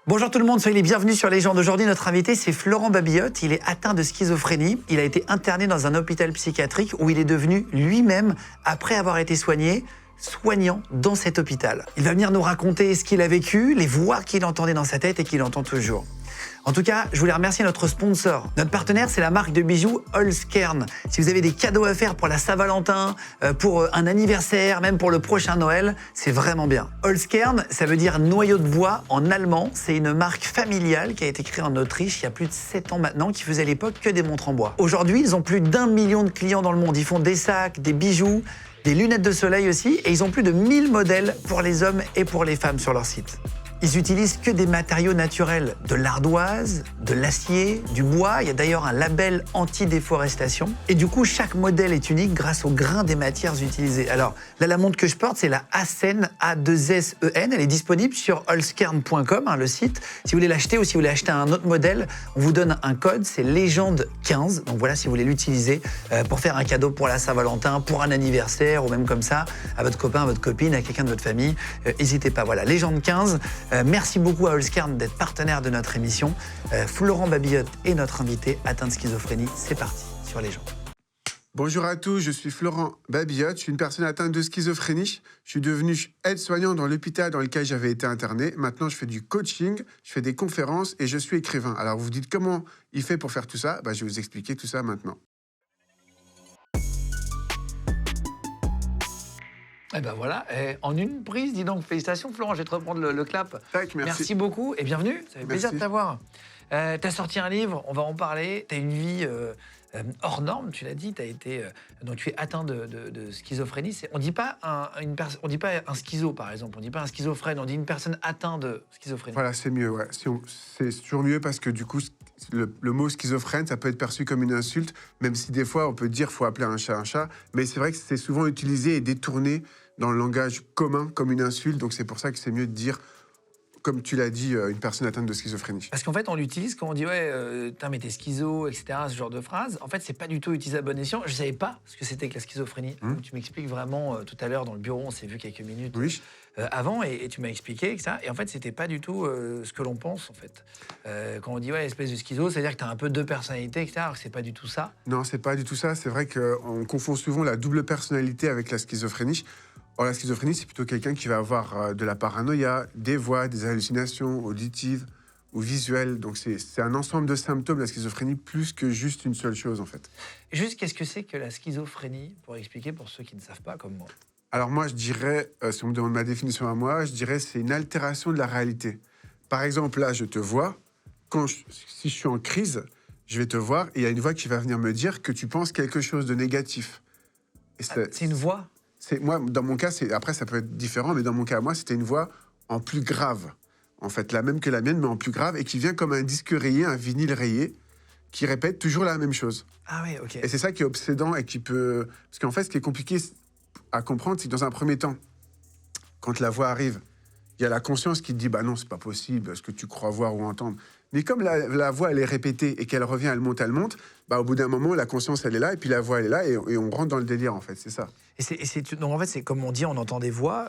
Bonjour tout le monde, soyez les bienvenus sur Légende. Aujourd'hui, notre invité, c'est Florent Babillotte. Il est atteint de schizophrénie. Il a été interné dans un hôpital psychiatrique où il est devenu lui-même, après avoir été soigné, soignant dans cet hôpital. Il va venir nous raconter ce qu'il a vécu, les voix qu'il entendait dans sa tête et qu'il entend toujours. En tout cas, je voulais remercier notre sponsor. Notre partenaire, c'est la marque de bijoux Holzkern. Si vous avez des cadeaux à faire pour la Saint-Valentin, pour un anniversaire, même pour le prochain Noël, c'est vraiment bien. Holzkern, ça veut dire noyau de bois en allemand. C'est une marque familiale qui a été créée en Autriche il y a plus de 7 ans maintenant, qui faisait à l'époque que des montres en bois. Aujourd'hui, ils ont plus d'1 million de clients dans le monde. Ils font des sacs, des bijoux, des lunettes de soleil aussi, et ils ont plus de 1000 modèles pour les hommes et pour les femmes sur leur site. Ils utilisent que des matériaux naturels, de l'ardoise, de l'acier, du bois. Il y a d'ailleurs un label anti-déforestation. Et du coup, chaque modèle est unique grâce au grain des matières utilisées. Alors, là, la montre que je porte, c'est la Asen A2SEN. Elle est disponible sur holzkern.com, le site. Si vous voulez l'acheter ou si vous voulez acheter un autre modèle, on vous donne un code, c'est Légende 15. Donc voilà, si vous voulez l'utiliser pour faire un cadeau pour la Saint-Valentin, pour un anniversaire ou même comme ça, à votre copain, à votre copine, à quelqu'un de votre famille, n'hésitez pas. Voilà, Légende 15. Merci beaucoup à Holzkern d'être partenaire de notre émission. Florent Babillotte est notre invité atteint de schizophrénie. C'est parti sur Légende. Bonjour à tous, je suis Florent Babillotte, je suis une personne atteinte de schizophrénie. Je suis devenu aide-soignant dans l'hôpital dans lequel j'avais été interné. Maintenant, je fais du coaching, je fais des conférences et je suis écrivain. Alors, vous vous dites comment il fait pour faire tout ça? Je vais vous expliquer tout ça maintenant. Et ben voilà, en une prise, dis donc, félicitations Florent, je vais te reprendre le clap. Merci beaucoup et bienvenue, ça fait plaisir de t'avoir. T'as sorti un livre, on va en parler, t'as une vie hors norme, tu l'as dit, donc tu es atteint de schizophrénie. On dit pas on dit pas un schizo par exemple, on dit pas un schizophrène, on dit une personne atteinte de schizophrénie. Voilà, c'est mieux, ouais. C'est toujours mieux parce que du coup, le mot schizophrène, ça peut être perçu comme une insulte, même si des fois on peut dire faut appeler un chat, mais c'est vrai que c'est souvent utilisé et détourné dans le langage commun comme une insulte, donc c'est pour ça que c'est mieux de dire, comme tu l'as dit, une personne atteinte de schizophrénie. Parce qu'en fait, on l'utilise quand on dit ouais, mais t'es schizo, etc., ce genre de phrase. En fait, c'est pas du tout utilisé à bon escient. Je savais pas ce que c'était que la schizophrénie. Tu m'expliques vraiment tout à l'heure dans le bureau, on s'est vu quelques minutes avant, et tu m'as expliqué que ça. Et en fait, c'était pas du tout ce que l'on pense, en fait. Quand on dit ouais, espèce de schizo, c'est-à-dire que t'as un peu deux personnalités, etc., alors que c'est pas du tout ça. Non, c'est pas du tout ça. C'est vrai qu'on confond souvent la double personnalité avec la schizophrénie. Or, la schizophrénie, c'est plutôt quelqu'un qui va avoir de la paranoïa, des voix, des hallucinations auditives ou visuelles. Donc, c'est un ensemble de symptômes, la schizophrénie, plus que juste une seule chose, en fait. Juste, qu'est-ce que c'est que la schizophrénie, pour expliquer pour ceux qui ne savent pas, comme moi? Alors moi, je dirais, si on me demande ma définition à moi, je dirais c'est une altération de la réalité. Par exemple, là, je te vois. Si je suis en crise, je vais te voir et il y a une voix qui va venir me dire que tu penses quelque chose de négatif. C'est une voix? Moi, dans mon cas, après, ça peut être différent, mais dans mon cas, moi, c'était une voix en plus grave. En fait, la même que la mienne, mais en plus grave, et qui vient comme un disque rayé, un vinyle rayé, qui répète toujours la même chose. Ah oui, ok. Et c'est ça qui est obsédant et qui peut... Parce qu'en fait, ce qui est compliqué à comprendre, c'est que dans un premier temps, quand la voix arrive, il y a la conscience qui te dit « Bah non, c'est pas possible, ce que tu crois voir ou entendre ». Mais comme la voix, elle est répétée et qu'elle revient, elle monte, au bout d'un moment, la conscience, elle est là, et puis la voix, elle est là, et on rentre dans le délire, en fait, c'est ça. Donc en fait, c'est comme on dit, on entend des voix.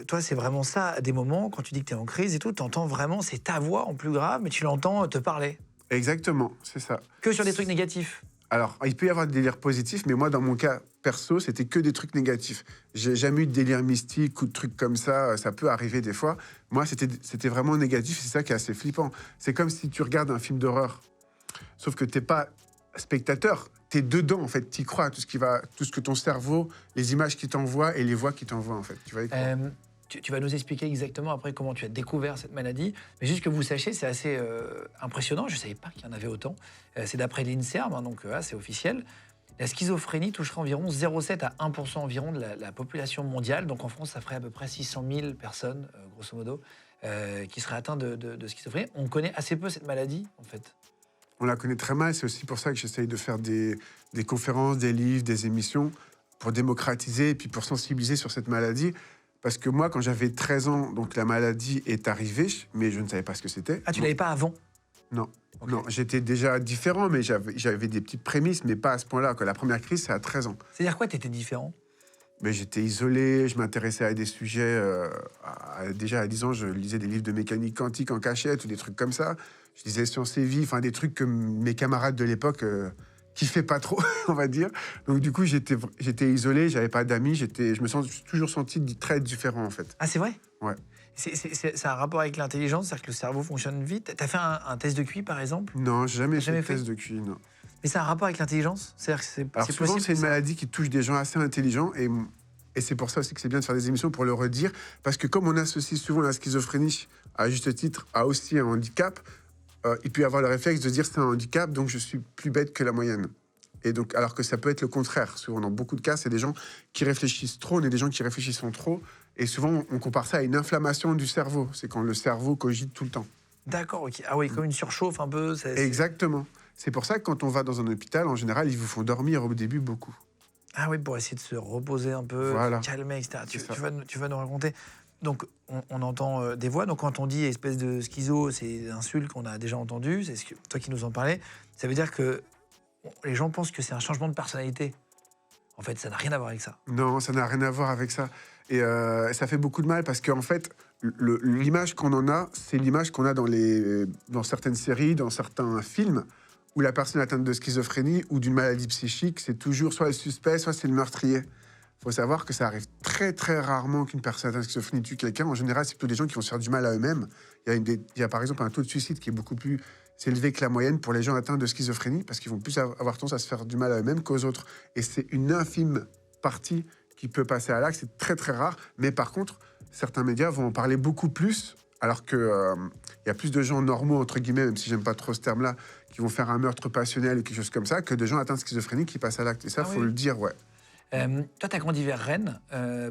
Toi, c'est vraiment ça, à des moments, quand tu dis que tu es en crise et tout, tu entends vraiment, c'est ta voix en plus grave, mais tu l'entends te parler. Exactement, c'est ça. Que sur des trucs négatifs? Alors, il peut y avoir des délires positifs, mais moi, dans mon cas perso, c'était que des trucs négatifs. J'ai jamais eu de délire mystique ou de trucs comme ça. Ça peut arriver des fois. Moi, c'était vraiment négatif. C'est ça qui est assez flippant. C'est comme si tu regardes un film d'horreur, sauf que t'es pas spectateur. T'es dedans, en fait. T'y crois. Tout ce que ton cerveau, les images qu'il t'envoie et les voix qu'il t'envoie, en fait. Tu vas y croire. Tu vas nous expliquer exactement après comment tu as découvert cette maladie. Mais juste que vous sachiez, c'est assez impressionnant. Je ne savais pas qu'il y en avait autant. C'est d'après l'INSERM, donc c'est officiel. La schizophrénie toucherait environ 0,7 à 1% environ de la population mondiale. Donc en France, ça ferait à peu près 600 000 personnes, grosso modo, qui seraient atteintes de schizophrénie. On connaît assez peu cette maladie, en fait. On la connaît très mal. C'est aussi pour ça que j'essaye de faire des conférences, des livres, des émissions pour démocratiser et puis pour sensibiliser sur cette maladie. Parce que moi, quand j'avais 13 ans, donc la maladie est arrivée, mais je ne savais pas ce que c'était. Ah, tu ne l'avais pas avant? Non. Okay. Non, j'étais déjà différent, mais j'avais des petites prémices, mais pas à ce point-là. La première crise, c'est à 13 ans. C'est-à-dire quoi, tu étais différent? Mais j'étais isolé, je m'intéressais à des sujets. Déjà à 10 ans, je lisais des livres de mécanique quantique en cachette ou des trucs comme ça. Je lisais Sciences et Vie, enfin des trucs que mes camarades de l'époque kiffaient pas trop, on va dire. Donc du coup, j'étais isolé, j'avais pas d'amis, je me sens toujours senti très différent en fait. Ah, c'est vrai? Ouais. Ça a un rapport avec l'intelligence, c'est-à-dire que le cerveau fonctionne vite. T'as fait un test de QI, par exemple? Non, j'ai jamais Jamais fait de fait test de QI, non. Mais ça a un rapport avec l'intelligence? C'est-à-dire que Alors c'est souvent, possible c'est une ça maladie qui touche des gens assez intelligents et c'est pour ça aussi que c'est bien de faire des émissions pour le redire. Parce que comme on associe souvent la schizophrénie, à juste titre, à aussi un handicap, il peut y avoir le réflexe de dire c'est un handicap, donc je suis plus bête que la moyenne. Et donc, alors que ça peut être le contraire. Souvent, dans beaucoup de cas, c'est des gens qui réfléchissent trop, on est des gens qui réfléchissent trop. Et souvent, on compare ça à une inflammation du cerveau. C'est quand le cerveau cogite tout le temps. D'accord, ok. Ah oui, comme une surchauffe un peu. Exactement. C'est pour ça que quand on va dans un hôpital, en général, ils vous font dormir au début beaucoup. Ah oui, pour essayer de se reposer un peu, Voilà. se calmer, etc. Tu ça. vas nous raconter. Donc, on entend des voix. Donc, quand on dit espèce de schizo, c'est insulte qu'on a déjà entendu. C'est toi qui nous en parlais. Ça veut dire que les gens pensent que c'est un changement de personnalité. En fait, ça n'a rien à voir avec ça. Non, ça n'a rien à voir avec ça. Et ça fait beaucoup de mal parce qu'en fait, l'image qu'on en a, c'est l'image qu'on a dans certaines séries, dans certains films, où la personne atteinte de schizophrénie ou d'une maladie psychique, c'est toujours soit le suspect, soit c'est le meurtrier. Il faut savoir que ça arrive très, très rarement qu'une personne atteinte de schizophrénie tue quelqu'un. En général, c'est plutôt des gens qui vont se faire du mal à eux-mêmes. Il y a par exemple un taux de suicide qui est beaucoup plus élevé que la moyenne pour les gens atteints de schizophrénie, parce qu'ils vont plus avoir tendance à se faire du mal à eux-mêmes qu'aux autres. Et c'est une infime partie qui peut passer à l'acte, c'est très, très rare. Mais par contre, certains médias vont en parler beaucoup plus, alors qu'il y a plus de gens normaux, entre guillemets, même si j'aime pas trop ce terme-là, qui vont faire un meurtre passionnel ou quelque chose comme ça, que de gens atteints de schizophrénie qui passent à l'acte. Et ça, faut le dire, ouais. Toi, tu as grandi vers Rennes,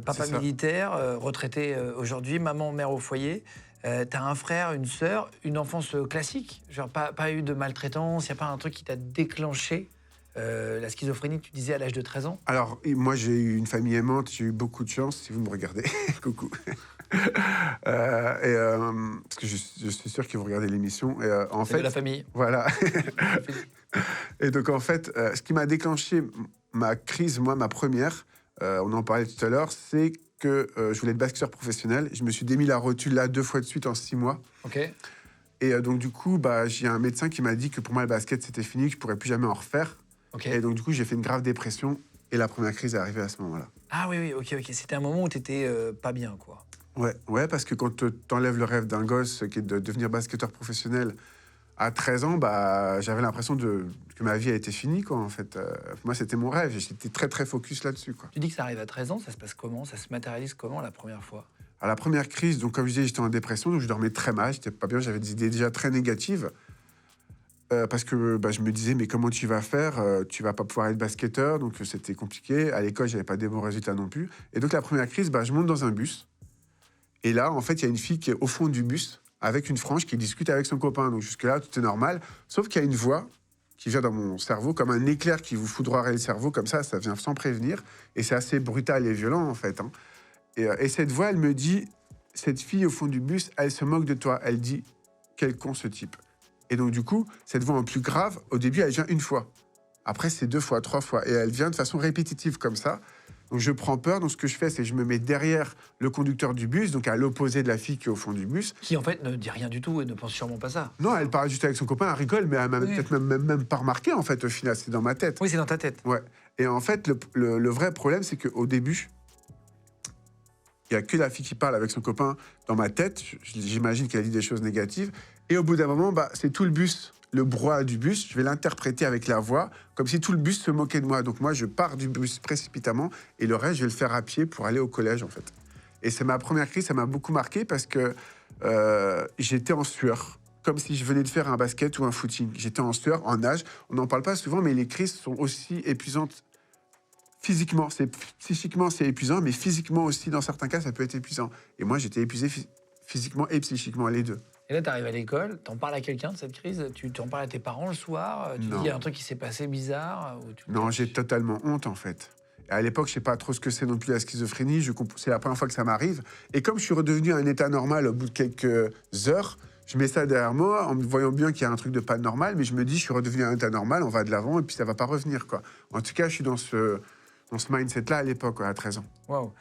papa militaire, retraité aujourd'hui, maman, mère au foyer. Tu as un frère, une sœur, une enfance classique, genre pas eu de maltraitance, il n'y a pas un truc qui t'a déclenché la schizophrénie, tu disais, à l'âge de 13 ans? Alors, moi, j'ai eu une famille aimante, j'ai eu beaucoup de chance, si vous me regardez. Coucou. Parce que je suis sûr que vous regardez l'émission. En fait, de la famille. Voilà. Et donc, en fait, ce qui m'a déclenché ma crise, moi, ma première, on en parlait tout à l'heure, c'est que je voulais être basketteur professionnel. Je me suis démis la rotule là 2 fois de suite en 6 mois. Ok. Et donc, du coup, j'ai un médecin qui m'a dit que pour moi, le basket, c'était fini, que je ne pourrais plus jamais en refaire. Okay. Et donc, du coup, j'ai fait une grave dépression. Et la première crise est arrivée à ce moment-là. Ah oui, ok. C'était un moment où tu étais pas bien, quoi. Ouais, parce que quand t'enlèves le rêve d'un gosse qui est de devenir basketteur professionnel à 13 ans, j'avais l'impression que ma vie a été finie, quoi, en fait. Moi, c'était mon rêve. J'étais très, très focus là-dessus, quoi. Tu dis que ça arrive à 13 ans, ça se passe comment? Ça se matérialise comment la première fois? À la première crise, donc comme je disais, j'étais en dépression, donc je dormais très mal, j'étais pas bien, j'avais des idées déjà très négatives. Parce que je me disais, mais comment tu vas faire? Tu vas pas pouvoir être basketteur, donc c'était compliqué. À l'école, j'avais pas des bons résultats non plus. Et donc la première crise, je monte dans un bus. Et là, en fait, il y a une fille qui est au fond du bus, avec une frange, qui discute avec son copain. Donc jusque-là, tout est normal. Sauf qu'il y a une voix qui vient dans mon cerveau, comme un éclair qui vous foudroierait le cerveau, comme ça vient sans prévenir. Et c'est assez brutal et violent, en fait. Hein. Et cette voix, elle me dit, cette fille au fond du bus, elle se moque de toi. Elle dit, quel con ce type. Et donc, du coup, cette voix en plus grave, au début, elle vient une fois. Après, c'est 2 fois, 3 fois. Et elle vient de façon répétitive, comme ça. Donc, je prends peur. Donc, ce que je fais, c'est que je me mets derrière le conducteur du bus, donc à l'opposé de la fille qui est au fond du bus. Qui, en fait, ne dit rien du tout et ne pense sûrement pas ça. Non, elle parle juste avec son copain, elle rigole, mais elle m'a peut-être même pas remarqué, en fait, au final. C'est dans ma tête. Oui, c'est dans ta tête. Ouais. Et en fait, le vrai problème, c'est qu'au début, il n'y a que la fille qui parle avec son copain dans ma tête. J'imagine qu'elle dit des choses négatives. Et au bout d'un moment, c'est tout le bus, le brouhaha du bus. Je vais l'interpréter avec la voix, comme si tout le bus se moquait de moi. Donc moi, je pars du bus précipitamment et le reste, je vais le faire à pied pour aller au collège, en fait. Et c'est ma première crise, ça m'a beaucoup marqué parce que j'étais en sueur, comme si je venais de faire un basket ou un footing. J'étais en sueur, en nage. On n'en parle pas souvent, mais les crises sont aussi épuisantes. Physiquement, psychiquement, c'est épuisant, mais physiquement aussi, dans certains cas, ça peut être épuisant. Et moi, j'étais épuisé physiquement et psychiquement, les deux. Et là, tu arrives à l'école, tu en parles à quelqu'un de cette crise? Tu en parles à tes parents le soir? Tu dis, il y a un truc qui s'est passé bizarre? Non, j'ai totalement honte, en fait. Et à l'époque, je ne sais pas trop ce que c'est non plus la schizophrénie. C'est la première fois que ça m'arrive. Et comme je suis redevenu à un état normal au bout de quelques heures, je mets ça derrière moi en me voyant bien qu'il y a un truc de pas normal, mais je me dis, je suis redevenu à un état normal, on va de l'avant et puis ça ne va pas revenir, quoi. En tout cas, je suis dans dans ce mindset-là à l'époque, à 13 ans. Waouh.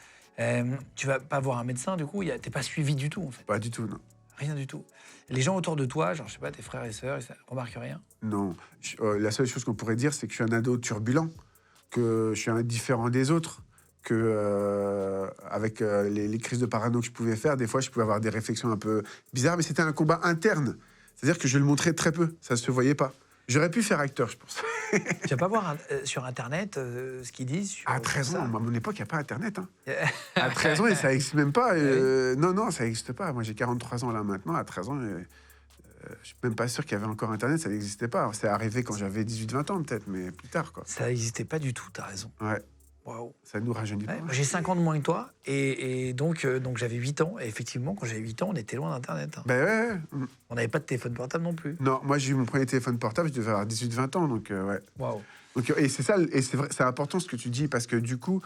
Tu vas pas voir un médecin, du coup, t'es pas suivi du tout, en fait. Pas du tout, non. Rien du tout. Les gens autour de toi, genre, je sais pas, tes frères et sœurs, ils remarquent rien? Non. La seule chose qu'on pourrait dire, c'est que je suis un ado turbulent, que je suis indifférent des autres, que avec les crises de parano que je pouvais faire, des fois, je pouvais avoir des réflexions un peu bizarres, mais c'était un combat interne. C'est-à-dire que je le montrais très peu, ça se voyait pas. J'aurais pu faire acteur, je pense. Tu vas pas voir sur Internet ce qu'ils disent sur, À 13 sur ans, ça? à mon époque, il n'y a pas Internet. Hein. À 13 ans, et ça n'existe même pas. Non, ça n'existe pas. Moi, j'ai 43 ans là maintenant. À 13 ans, je ne suis même pas sûr qu'il y avait encore Internet. Ça n'existait pas. C'est arrivé quand j'avais 18-20 ans, peut-être, mais plus tard, quoi. Ça n'existait pas du tout, t'as raison. Ouais, Waouh. ça nous rajeunit pas. Ouais, moi, j'ai 5 ans de moins que toi, et donc j'avais 8 ans. Et effectivement, quand j'avais 8 ans, on était loin d'Internet. Hein. Ben ouais. On n'avait pas de téléphone portable non plus. Non, moi, j'ai eu mon premier téléphone portable, je devais avoir 18-20 ans, donc ouais. Waouh. Donc, et c'est ça, et c'est vrai, c'est important ce que tu dis, parce que du coup,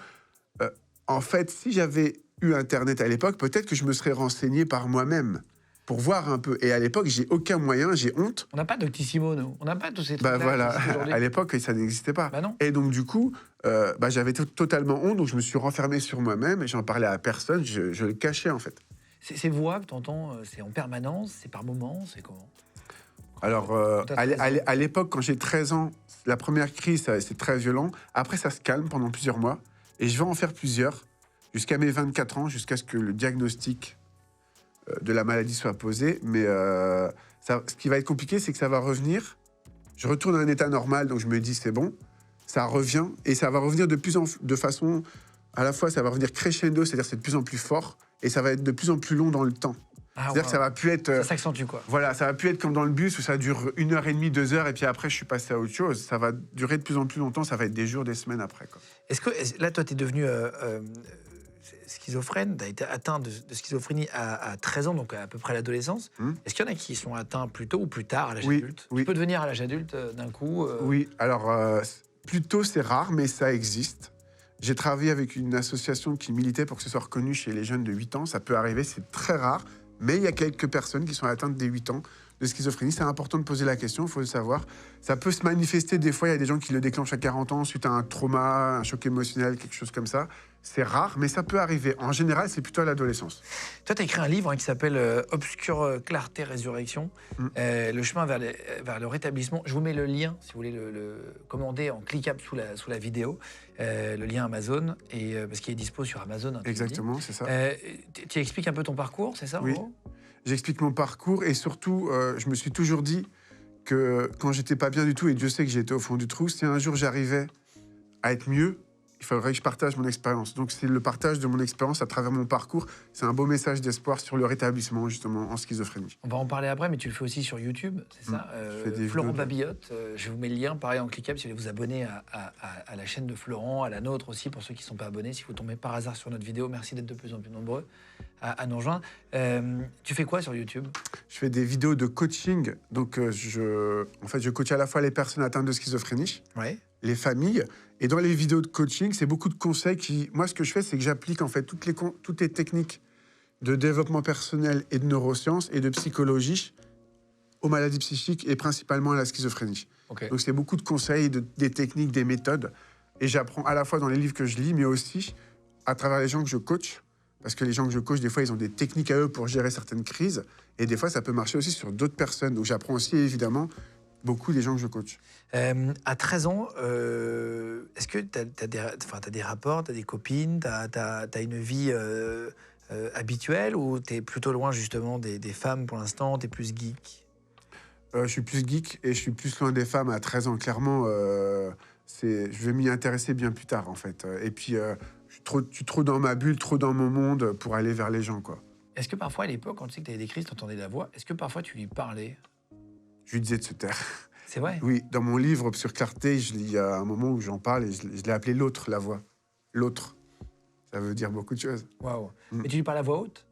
en fait, si j'avais eu Internet à l'époque, peut-être que je me serais renseigné par moi-même pour voir un peu. Et à l'époque, j'ai aucun moyen, j'ai honte. On n'a pas Doctissimo, nous. On n'a pas tous ces trucs. Bah voilà, à l'époque, ça n'existait pas. Bah non. Et donc, du coup, j'avais totalement honte, donc je me suis renfermé sur moi-même et j'en parlais à personne, je le cachais en fait. Ces voix que tu entends, c'est en permanence, c'est par moment, c'est comment? Alors, à l'époque, quand j'ai 13 ans, la première crise, c'est très violent. Après, ça se calme pendant plusieurs mois. Et je vais en faire plusieurs, jusqu'à mes 24 ans, jusqu'à ce que le diagnostic de la maladie soit posé. Mais ce qui va être compliqué, c'est que ça va revenir. Je retourne à un état normal, donc je me dis, c'est bon. Ça revient, et ça va revenir de façon... À la fois, ça va revenir crescendo, c'est-à-dire c'est de plus en plus fort, et ça va être de plus en plus long dans le temps. C'est-à-dire que ça va plus être... Ça s'accentue, quoi. Voilà, ça va plus être comme dans le bus où ça dure 1h30, 2 heures, et puis après, je suis passé à autre chose. Ça va durer de plus en plus longtemps, ça va être des jours, des semaines après, quoi. Est-ce que, là, toi, tu es devenu schizophrène, tu as été atteint de schizophrénie à 13 ans, donc à peu près l'adolescence. Est-ce qu'il y en a qui sont atteints plus tôt ou plus tard à l'âge adulte? Oui. Tu peux devenir à l'âge adulte d'un coup Oui, alors, plus tôt, c'est rare, mais ça existe. J'ai travaillé avec une association qui militait pour que ce soit reconnu chez les jeunes de 8 ans. Ça peut arriver, c'est très rare. Mais il y a quelques personnes qui sont atteintes dès 8 ans de schizophrénie. C'est important de poser la question, il faut le savoir. Ça peut se manifester des fois, il y a des gens qui le déclenchent à 40 ans suite à un trauma, un choc émotionnel, quelque chose comme ça. C'est rare, mais ça peut arriver. En général, c'est plutôt à l'adolescence. Toi, tu as écrit un livre qui s'appelle Obscure Clarté Résurrection, le chemin vers le rétablissement. Je vous mets le lien, si vous voulez le commander en cliquable sous la vidéo, le lien Amazon, parce qu'il est dispo sur Amazon. Hein, exactement, c'est ça. Tu expliques un peu ton parcours, c'est ça? Oui, j'explique mon parcours, et surtout, je me suis toujours dit que quand j'étais pas bien du tout, et Dieu sait que j'étais au fond du trou, si un jour j'arrivais à être mieux, il faudrait que je partage mon expérience. Donc c'est le partage de mon expérience à travers mon parcours. C'est un beau message d'espoir sur le rétablissement, justement, en schizophrénie. On va en parler après, mais tu le fais aussi sur YouTube, c'est ça? Florent Babillotte, je vous mets le lien, pareil, en cliquable, si vous voulez vous abonner à la chaîne de Florent, à la nôtre aussi, pour ceux qui ne sont pas abonnés. Si vous tombez par hasard sur notre vidéo, merci d'être de plus en plus nombreux à nous rejoindre. Tu fais quoi sur YouTube? Je fais des vidéos de coaching. Donc, je coach à la fois les personnes atteintes de schizophrénie, les familles. Et dans les vidéos de coaching, c'est beaucoup de conseils qui... Moi, ce que je fais, c'est que j'applique en fait toutes les techniques de développement personnel et de neurosciences et de psychologie aux maladies psychiques et principalement à la schizophrénie. Donc, c'est beaucoup de conseils, des techniques, des méthodes. Et j'apprends à la fois dans les livres que je lis, mais aussi à travers les gens que je coach. Parce que les gens que je coach, des fois, ils ont des techniques à eux pour gérer certaines crises. Et des fois, ça peut marcher aussi sur d'autres personnes. Donc, j'apprends aussi, évidemment, beaucoup des gens que je coach. À 13 ans, est-ce que tu as des rapports, tu as des copines, tu as une vie habituelle, ou tu es plutôt loin justement des femmes pour l'instant, tu es plus geek? Je suis plus geek et je suis plus loin des femmes à 13 ans. Clairement, je vais m'y intéresser bien plus tard, en fait. Et puis, je suis trop dans ma bulle, trop dans mon monde pour aller vers les gens, quoi. Est-ce que parfois, à l'époque, quand tu sais que tu avais des crises, tu entendais la voix, est-ce que parfois tu lui parlais? Je lui disais de se taire. C'est vrai? Oui, dans mon livre Obscure Clarté, il y a un moment où j'en parle et je l'ai appelé l'autre, la voix. L'autre. Ça veut dire beaucoup de choses. Waouh. Mais tu lui parles à voix haute?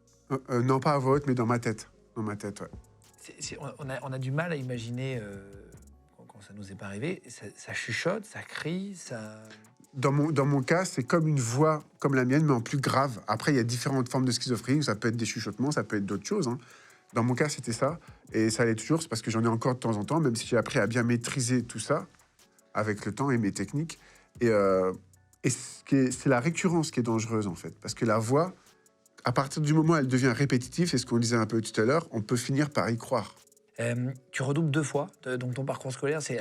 Non, pas à voix haute, mais dans ma tête. Dans ma tête, ouais. On a du mal à imaginer, quand ça nous est pas arrivé, ça chuchote, ça crie, ça... Dans mon cas, c'est comme une voix comme la mienne, mais en plus grave. Après, il y a différentes formes de schizophrénie. Ça peut être des chuchotements, ça peut être d'autres choses, hein. Dans mon cas, c'était ça. Et ça allait toujours, c'est parce que j'en ai encore de temps en temps, même si j'ai appris à bien maîtriser tout ça avec le temps et mes techniques. Et Et c'est la récurrence qui est dangereuse, en fait. Parce que la voix, à partir du moment où elle devient répétitive, c'est ce qu'on disait un peu tout à l'heure, on peut finir par y croire. Tu redoubles 2 fois, donc ton parcours scolaire, c'est,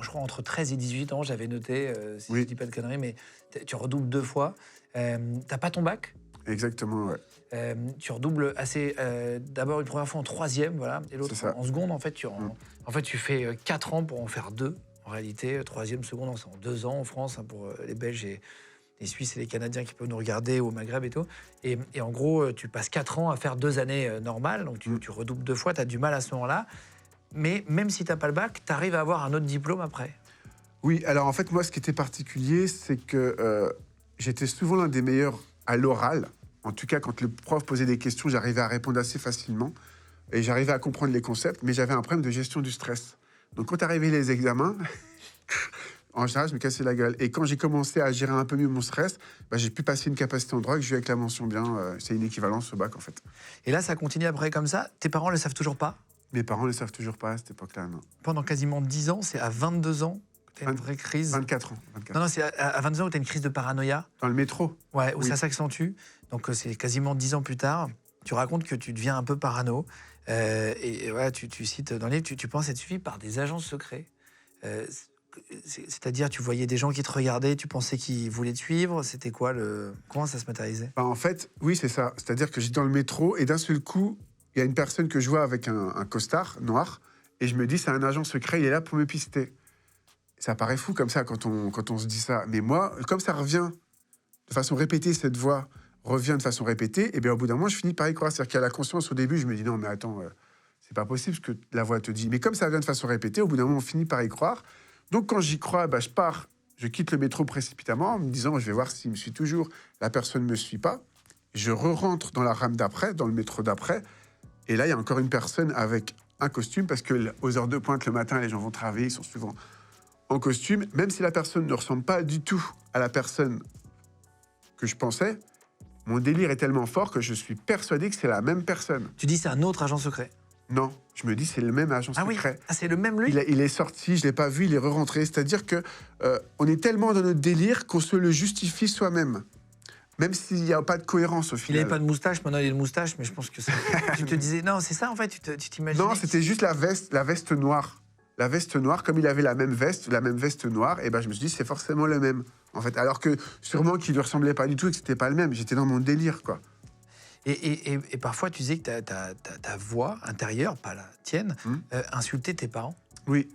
je crois, entre 13 et 18 ans, j'avais noté, si Oui. je dis pas de conneries, mais tu redoubles 2 fois. T'as pas ton bac. Exactement, ouais. Tu redoubles d'abord une première fois en 3e, voilà, et l'autre C'est ça. en seconde. En fait, tu fais 4 ans pour en faire 2. En réalité, 3e, seconde, c'est en 2 ans en France, hein, pour les Belges et les Suisses et les Canadiens qui peuvent nous regarder au Maghreb et tout. Et en gros, tu passes 4 ans à faire 2 années normales, donc tu redoubles 2 fois, tu as du mal à ce moment-là. Mais même si tu n'as pas le bac, tu arrives à avoir un autre diplôme après. Oui, alors en fait, moi, ce qui était particulier, c'est que j'étais souvent l'un des meilleurs à l'oral. En tout cas, quand le prof posait des questions, j'arrivais à répondre assez facilement. Et j'arrivais à comprendre les concepts, mais j'avais un problème de gestion du stress. Donc quand arrivaient les examens, en général, je me cassais la gueule. Et quand j'ai commencé à gérer un peu mieux mon stress, j'ai pu passer une capacité en droit que j'ai eu avec la mention bien. C'est une équivalence au bac, en fait. Et là, ça continue après comme ça. Tes parents ne le savent toujours pas. Mes parents ne le savent toujours pas à cette époque-là, non. Pendant quasiment 10 ans, c'est à 22 ans que tu as une vraie crise. 24 ans. 24. Non, c'est à 22 ans que tu as une crise de paranoïa. Dans le métro. Ouais, où Oui. ça s'accentue. Donc c'est quasiment 10 ans plus tard. Tu racontes que tu deviens un peu parano. Et voilà, tu cites dans le livre, tu penses être suivi par des agents secrets. C'est-à-dire, tu voyais des gens qui te regardaient, tu pensais qu'ils voulaient te suivre. C'était quoi comment ça se matérialisait? En fait, oui, c'est ça. C'est-à-dire que j'étais dans le métro et d'un seul coup, il y a une personne que je vois avec un costard noir et je me dis, c'est un agent secret, il est là pour me pister. Ça paraît fou comme ça quand on se dit ça. Mais moi, comme ça revient de façon répétée, cette voix revient de façon répétée, et bien au bout d'un moment, je finis par y croire. C'est-à-dire qu'à la conscience, au début, je me dis, non, mais attends, c'est pas possible ce que la voix te dit. Mais comme ça vient de façon répétée, au bout d'un moment, on finit par y croire. Donc quand j'y crois, je pars, je quitte le métro précipitamment en me disant, je vais voir s'il me suit toujours. La personne ne me suit pas. Je re-rentre dans la rame d'après, dans le métro d'après. Et là, il y a encore une personne avec un costume, parce qu'aux heures de pointe, le matin, les gens vont travailler, ils sont souvent en costume. Même si la personne ne ressemble pas du tout à la personne que je pensais, mon délire est tellement fort que je suis persuadé que c'est la même personne. Tu dis c'est un autre agent secret. Non, je me dis c'est le même agent secret. Ah, c'est le même lui. Il est sorti, je l'ai pas vu, il est re-rentré. C'est-à-dire que on est tellement dans notre délire qu'on se le justifie soi-même. Même s'il n'y a pas de cohérence au Il final. n'avait pas de moustache, maintenant il a une moustache, mais je pense que ça... Tu te disais, non, c'est ça en fait, tu t'imaginais. Non, c'était juste la veste noire. La veste noire, comme il avait la même veste noire, et je me suis dit, c'est forcément le même. En fait, alors que sûrement qu'il ne lui ressemblait pas du tout et que c'était pas le même. J'étais dans mon délire, quoi. Et parfois, tu disais que ta voix intérieure, pas la tienne, insultait tes parents. Oui.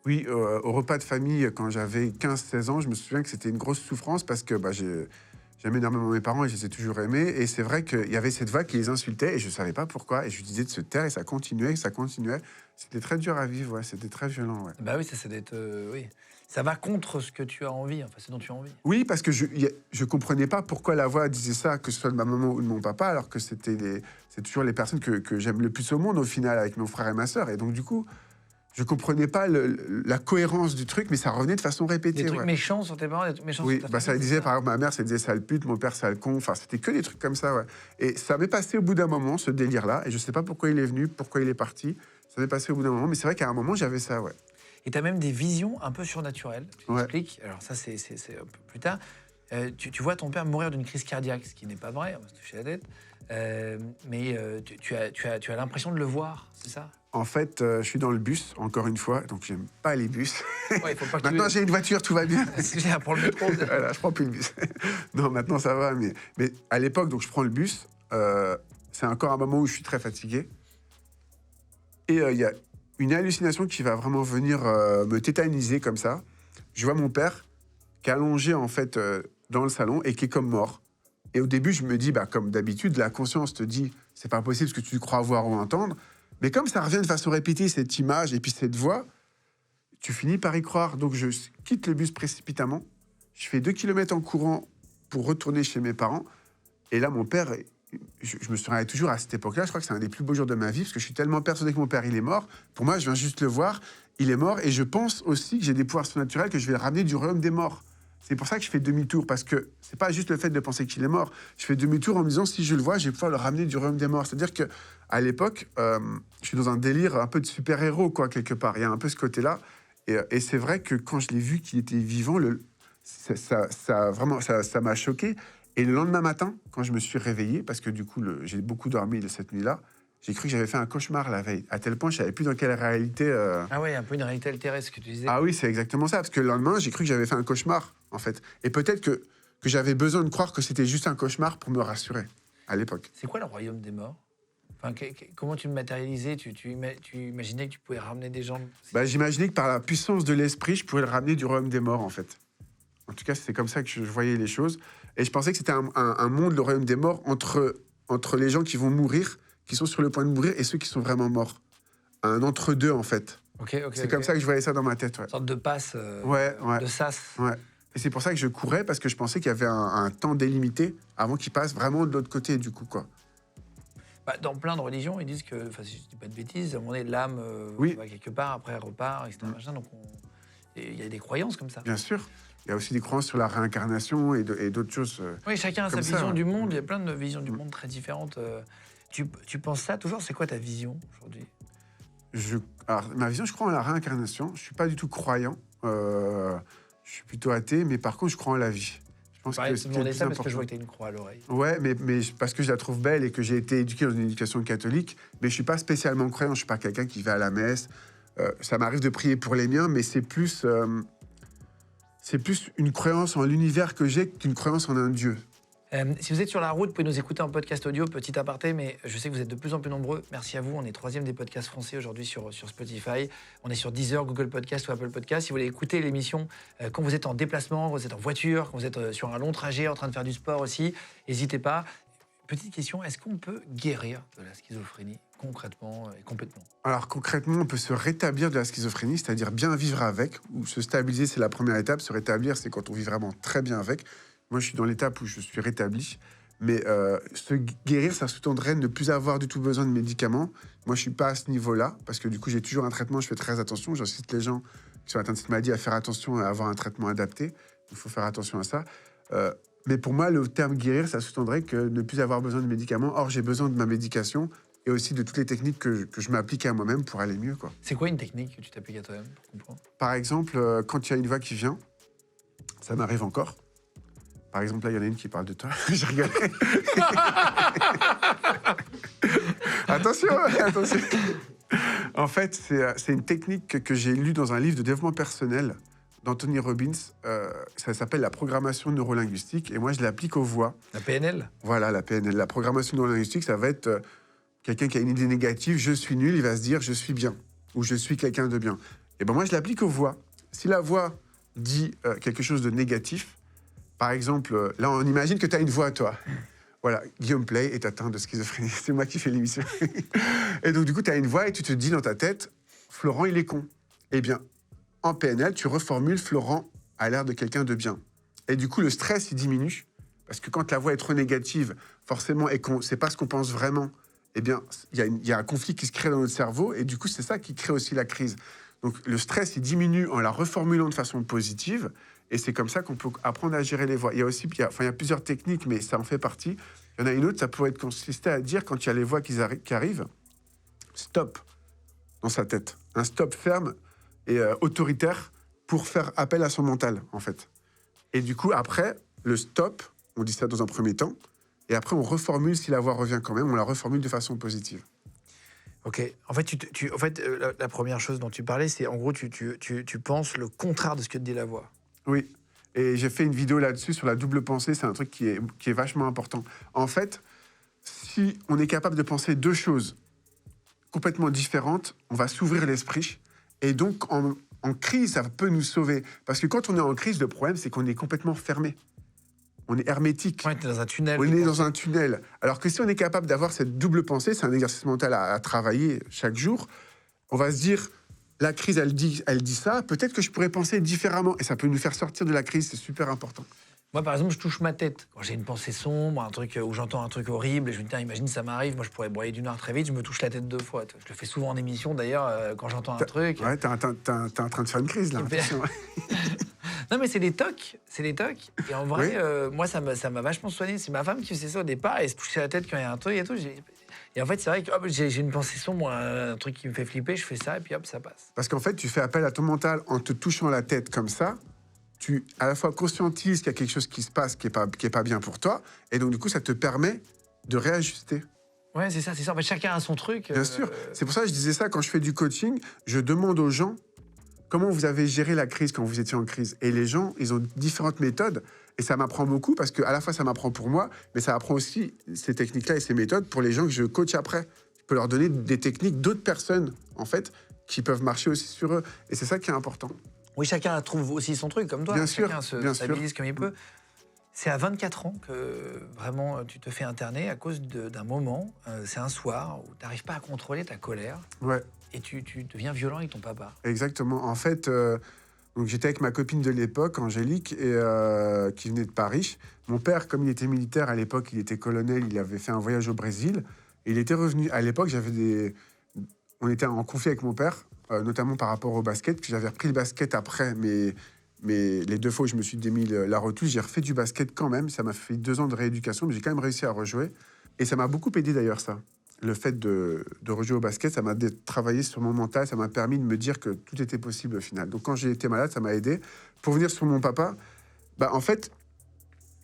Oui, au repas de famille, quand j'avais 15-16 ans, je me souviens que c'était une grosse souffrance parce que j'aimais énormément mes parents et je les ai toujours aimés. Et c'est vrai qu'il y avait cette voix qui les insultait et je ne savais pas pourquoi. Et je lui disais de se taire et ça continuait, C'était très dur à vivre, ouais. C'était très violent. Ouais. Bah oui, ça d'être... oui. Ça va contre ce que tu as envie, enfin, ce dont tu as envie. Oui, parce que je comprenais pas pourquoi la voix disait ça, que ce soit de ma maman ou de mon papa, alors que c'est toujours les personnes que j'aime le plus au monde, au final, avec mon frère et ma sœur. Et donc, du coup, je comprenais pas la cohérence du truc, mais ça revenait de façon répétée. Des trucs méchants sur tes parents, des trucs méchants oui, sur ta famille. Ça disait, par exemple, ma mère, ça disait sale pute, mon père, sale con. Enfin, c'était que des trucs comme ça, ouais. Et ça m'est passé au bout d'un moment, ce délire-là. Et je sais pas pourquoi il est venu, pourquoi il est parti. Ça m'est passé au bout d'un moment. Mais c'est vrai qu'à un moment, j'avais ça, ouais. Et tu as même des visions un peu surnaturelles. Tu Ouais. t'expliques. Alors ça, c'est un peu plus tard. Tu vois ton père mourir d'une crise cardiaque, ce qui n'est pas vrai, on va se toucher la tête. Mais tu as l'impression de le voir, c'est ça? En fait, je suis dans le bus, encore une fois, donc j'aime pas les bus. Ouais, faut pas que Maintenant, j'ai une voiture, tout va bien. J'ai pour le métro. Voilà, je prends plus le bus. Non, maintenant, ça va. Mais à l'époque, donc je prends le bus. C'est encore un moment où je suis très fatigué. Et il y a une hallucination qui va vraiment venir me tétaniser comme ça. Je vois mon père qui est allongé, en fait, dans le salon et qui est comme mort. Et au début, je me dis, comme d'habitude, la conscience te dit, c'est pas possible ce que tu crois voir ou entendre. Mais comme ça revient de façon répétée, cette image et puis cette voix, tu finis par y croire. Donc, je quitte le bus précipitamment. Je fais 2 kilomètres en courant pour retourner chez mes parents. Et là, mon père, je me souviens toujours à cette époque-là, je crois que c'est un des plus beaux jours de ma vie, parce que je suis tellement persuadé que mon père, il est mort. Pour moi, je viens juste le voir, il est mort. Et je pense aussi que j'ai des pouvoirs surnaturels, que je vais le ramener du royaume des morts. C'est pour ça que je fais demi-tour, parce que c'est pas juste le fait de penser qu'il est mort. Je fais demi-tour en me disant, si je le vois, je vais pouvoir le ramener du royaume des morts. C'est-à-dire que à l'époque, je suis dans un délire un peu de super-héros, quoi, quelque part. Il y a un peu ce côté-là. Et c'est vrai que quand je l'ai vu qu'il était vivant, Vraiment, ça m'a choqué. Et le lendemain matin, quand je me suis réveillé, parce que du coup, j'ai beaucoup dormi cette nuit-là, j'ai cru que j'avais fait un cauchemar la veille. À tel point, je savais plus dans quelle réalité... Ah ouais, un peu une réalité altérée, ce que tu disais. Ah oui, c'est exactement ça. Parce que le lendemain, j'ai cru que j'avais fait un cauchemar, en fait. Et peut-être que j'avais besoin de croire que c'était juste un cauchemar pour me rassurer, à l'époque. C'est quoi le royaume des morts? Enfin, comment tu le matérialisais? Tu imaginais que tu pouvais ramener des gens? J'imaginais que par la puissance de l'esprit, je pouvais le ramener du royaume des morts, en fait. En tout cas, c'était comme ça que je voyais les choses. Et je pensais que c'était un monde, le royaume des morts, entre les gens qui vont mourir, qui sont sur le point de mourir, et ceux qui sont vraiment morts. Un entre-deux, en fait. C'est comme ça que je voyais ça dans ma tête. Ouais. Une sorte de passe, ouais. de sas. Ouais. Et c'est pour ça que je courais, parce que je pensais qu'il y avait un temps délimité avant qu'il passe vraiment de l'autre côté, du coup, quoi. Dans plein de religions, ils disent que, enfin, si je dis pas de bêtises, à un moment donné, l'âme va quelque part, après elle repart, etc. Machin, donc il y a des croyances comme ça. Bien sûr. Il y a aussi des croyances sur la réincarnation et d'autres choses. Oui, chacun a sa vision du monde. Il y a plein de visions du monde très différentes. Tu penses ça toujours? C'est quoi ta vision aujourd'hui? Alors, ma vision, je crois en la réincarnation. Je ne suis pas du tout croyant. Je suis plutôt athée, mais par contre, je crois en la vie. Je pense que c'est le plus important. Parce que je vois que tu as une croix à l'oreille. Ouais, mais parce que je la trouve belle et que j'ai été éduqué dans une éducation catholique. Mais je ne suis pas spécialement croyant. Je ne suis pas quelqu'un qui va à la messe. Ça m'arrive de prier pour les miens, mais c'est plus une croyance en l'univers que j'ai qu'une croyance en un Dieu. Si vous êtes sur la route, vous pouvez nous écouter en podcast audio, petit aparté, mais je sais que vous êtes de plus en plus nombreux. Merci à vous. On est 3e des podcasts français aujourd'hui sur Spotify. On est sur Deezer, Google Podcast ou Apple Podcast. Si vous voulez écouter l'émission quand vous êtes en déplacement, quand vous êtes en voiture, quand vous êtes sur un long trajet, en train de faire du sport aussi, n'hésitez pas. Petite question, est-ce qu'on peut guérir de la schizophrénie concrètement et complètement? Alors concrètement, on peut se rétablir de la schizophrénie, c'est-à-dire bien vivre avec, ou se stabiliser, c'est la première étape. Se rétablir, c'est quand on vit vraiment très bien avec. Moi, je suis dans l'étape où je suis rétabli. Mais se guérir, ça sous-tendrait ne plus avoir du tout besoin de médicaments. Moi, je ne suis pas à ce niveau-là, parce que du coup, j'ai toujours un traitement, je fais très attention. J'incite les gens qui sont atteints de cette maladie à faire attention et à avoir un traitement adapté. Il faut faire attention à ça. Mais pour moi, le terme guérir, ça sous-tendrait que ne plus avoir besoin de médicaments. Or, j'ai besoin de ma médication et aussi de toutes les techniques que je m'applique à moi-même pour aller mieux, quoi. C'est quoi une technique que tu t'appliques à toi-même pour comprendre? Par exemple, quand il y a une voix qui vient, ça m'arrive encore. Par exemple, là, il y en a une qui parle de toi. Je rigole. Attention. En fait, c'est une technique que j'ai lue dans un livre de développement personnel d'Anthony Robbins. Ça s'appelle la programmation neurolinguistique. Et moi, je l'applique aux voix. La PNL? Voilà, la PNL. La programmation neurolinguistique, ça va être quelqu'un qui a une idée négative. Je suis nul, il va se dire je suis bien. Ou je suis quelqu'un de bien. Et ben moi, je l'applique aux voix. Si la voix dit quelque chose de négatif, par exemple, là, on imagine que tu as une voix, toi. Voilà, Guillaume Play est atteint de schizophrénie. C'est moi qui fais l'émission. Et donc, du coup, tu as une voix et tu te dis dans ta tête, Florent, il est con. Eh bien, en PNL, tu reformules Florent a l'air de quelqu'un de bien. Et du coup, le stress, il diminue. Parce que quand la voix est trop négative, forcément, et qu'on ne sait pas ce qu'on pense vraiment, eh bien, il y a un conflit qui se crée dans notre cerveau. Et du coup, c'est ça qui crée aussi la crise. Donc, le stress, il diminue en la reformulant de façon positive. Et c'est comme ça qu'on peut apprendre à gérer les voix. Il y a plusieurs techniques, mais ça en fait partie. Il y en a une autre, ça pourrait consister à dire, quand il y a les voix qui arrivent, stop dans sa tête. Un stop ferme et autoritaire pour faire appel à son mental, en fait. Et du coup, après, le stop, on dit ça dans un premier temps, et après, on reformule si la voix revient quand même, on la reformule de façon positive. Ok. En fait, la première chose dont tu parlais, c'est en gros, tu penses le contraire de ce que te dit la voix. Oui, et j'ai fait une vidéo là-dessus sur la double pensée, c'est un truc qui est vachement important. En fait, si on est capable de penser deux choses complètement différentes, on va s'ouvrir l'esprit, et donc en crise, ça peut nous sauver. Parce que quand on est en crise, le problème, c'est qu'on est complètement fermé. On est hermétique. Ouais, t'es dans un tunnel. On est dans un tunnel. Alors que si on est capable d'avoir cette double pensée, c'est un exercice mental à travailler chaque jour, on va se dire... La crise, elle dit ça, peut-être que je pourrais penser différemment. Et ça peut nous faire sortir de la crise, c'est super important. Moi, par exemple, je touche ma tête. Quand j'ai une pensée sombre, un truc où j'entends un truc horrible, et je me dis, tiens, imagine, ça m'arrive, moi, je pourrais broyer du noir très vite, je me touche la tête 2 fois. Je le fais souvent en émission, d'ailleurs, quand j'entends un truc. Ouais, t'es en train de faire une crise, là. Non, mais c'est des tocs. Et en vrai, oui. Moi, ça m'a vachement soigné. C'est ma femme qui faisait ça au départ, elle se touchait la tête quand il y a un truc et tout. Et en fait, c'est vrai que j'ai une pensée sombre, un truc qui me fait flipper, je fais ça, et puis hop, ça passe. Parce qu'en fait, tu fais appel à ton mental en te touchant la tête comme ça, tu à la fois conscientises qu'il y a quelque chose qui se passe qui est pas bien pour toi, et donc du coup, ça te permet de réajuster. Ouais, c'est ça. En fait, chacun a son truc. Bien sûr. C'est pour ça que je disais ça, quand je fais du coaching, je demande aux gens comment vous avez géré la crise quand vous étiez en crise. Et les gens, ils ont différentes méthodes, et ça m'apprend beaucoup, parce qu'à la fois, ça m'apprend pour moi, mais ça apprend aussi ces techniques-là et ces méthodes pour les gens que je coach après. Je peux leur donner des techniques d'autres personnes, en fait, qui peuvent marcher aussi sur eux. Et c'est ça qui est important. Oui, chacun trouve aussi son truc, comme toi. Bien sûr, chacun se bien sûr. stabilise comme il peut. C'est à 24 ans que vraiment tu te fais interner à cause d'un moment. C'est un soir où tu n'arrives pas à contrôler ta colère Ouais, et tu deviens violent avec ton papa. exactement. En fait, donc j'étais avec ma copine de l'époque, Angélique, et, qui venait de Paris. Mon père, comme il était militaire à l'époque, il était colonel, il avait fait un voyage au Brésil. Et il était revenu. À l'époque, on était en conflit avec mon père, notamment par rapport au basket. Puis j'avais repris le basket après, mais les 2 fois où je me suis démis la rotule, j'ai refait du basket quand même. Ça m'a fait 2 ans de rééducation, mais j'ai quand même réussi à rejouer. Et ça m'a beaucoup aidé d'ailleurs, ça. Le fait de rejouer au basket, ça m'a travaillé sur mon mental, ça m'a permis de me dire que tout était possible au final. Donc quand j'ai été malade, ça m'a aidé. Pour venir sur mon papa, en fait,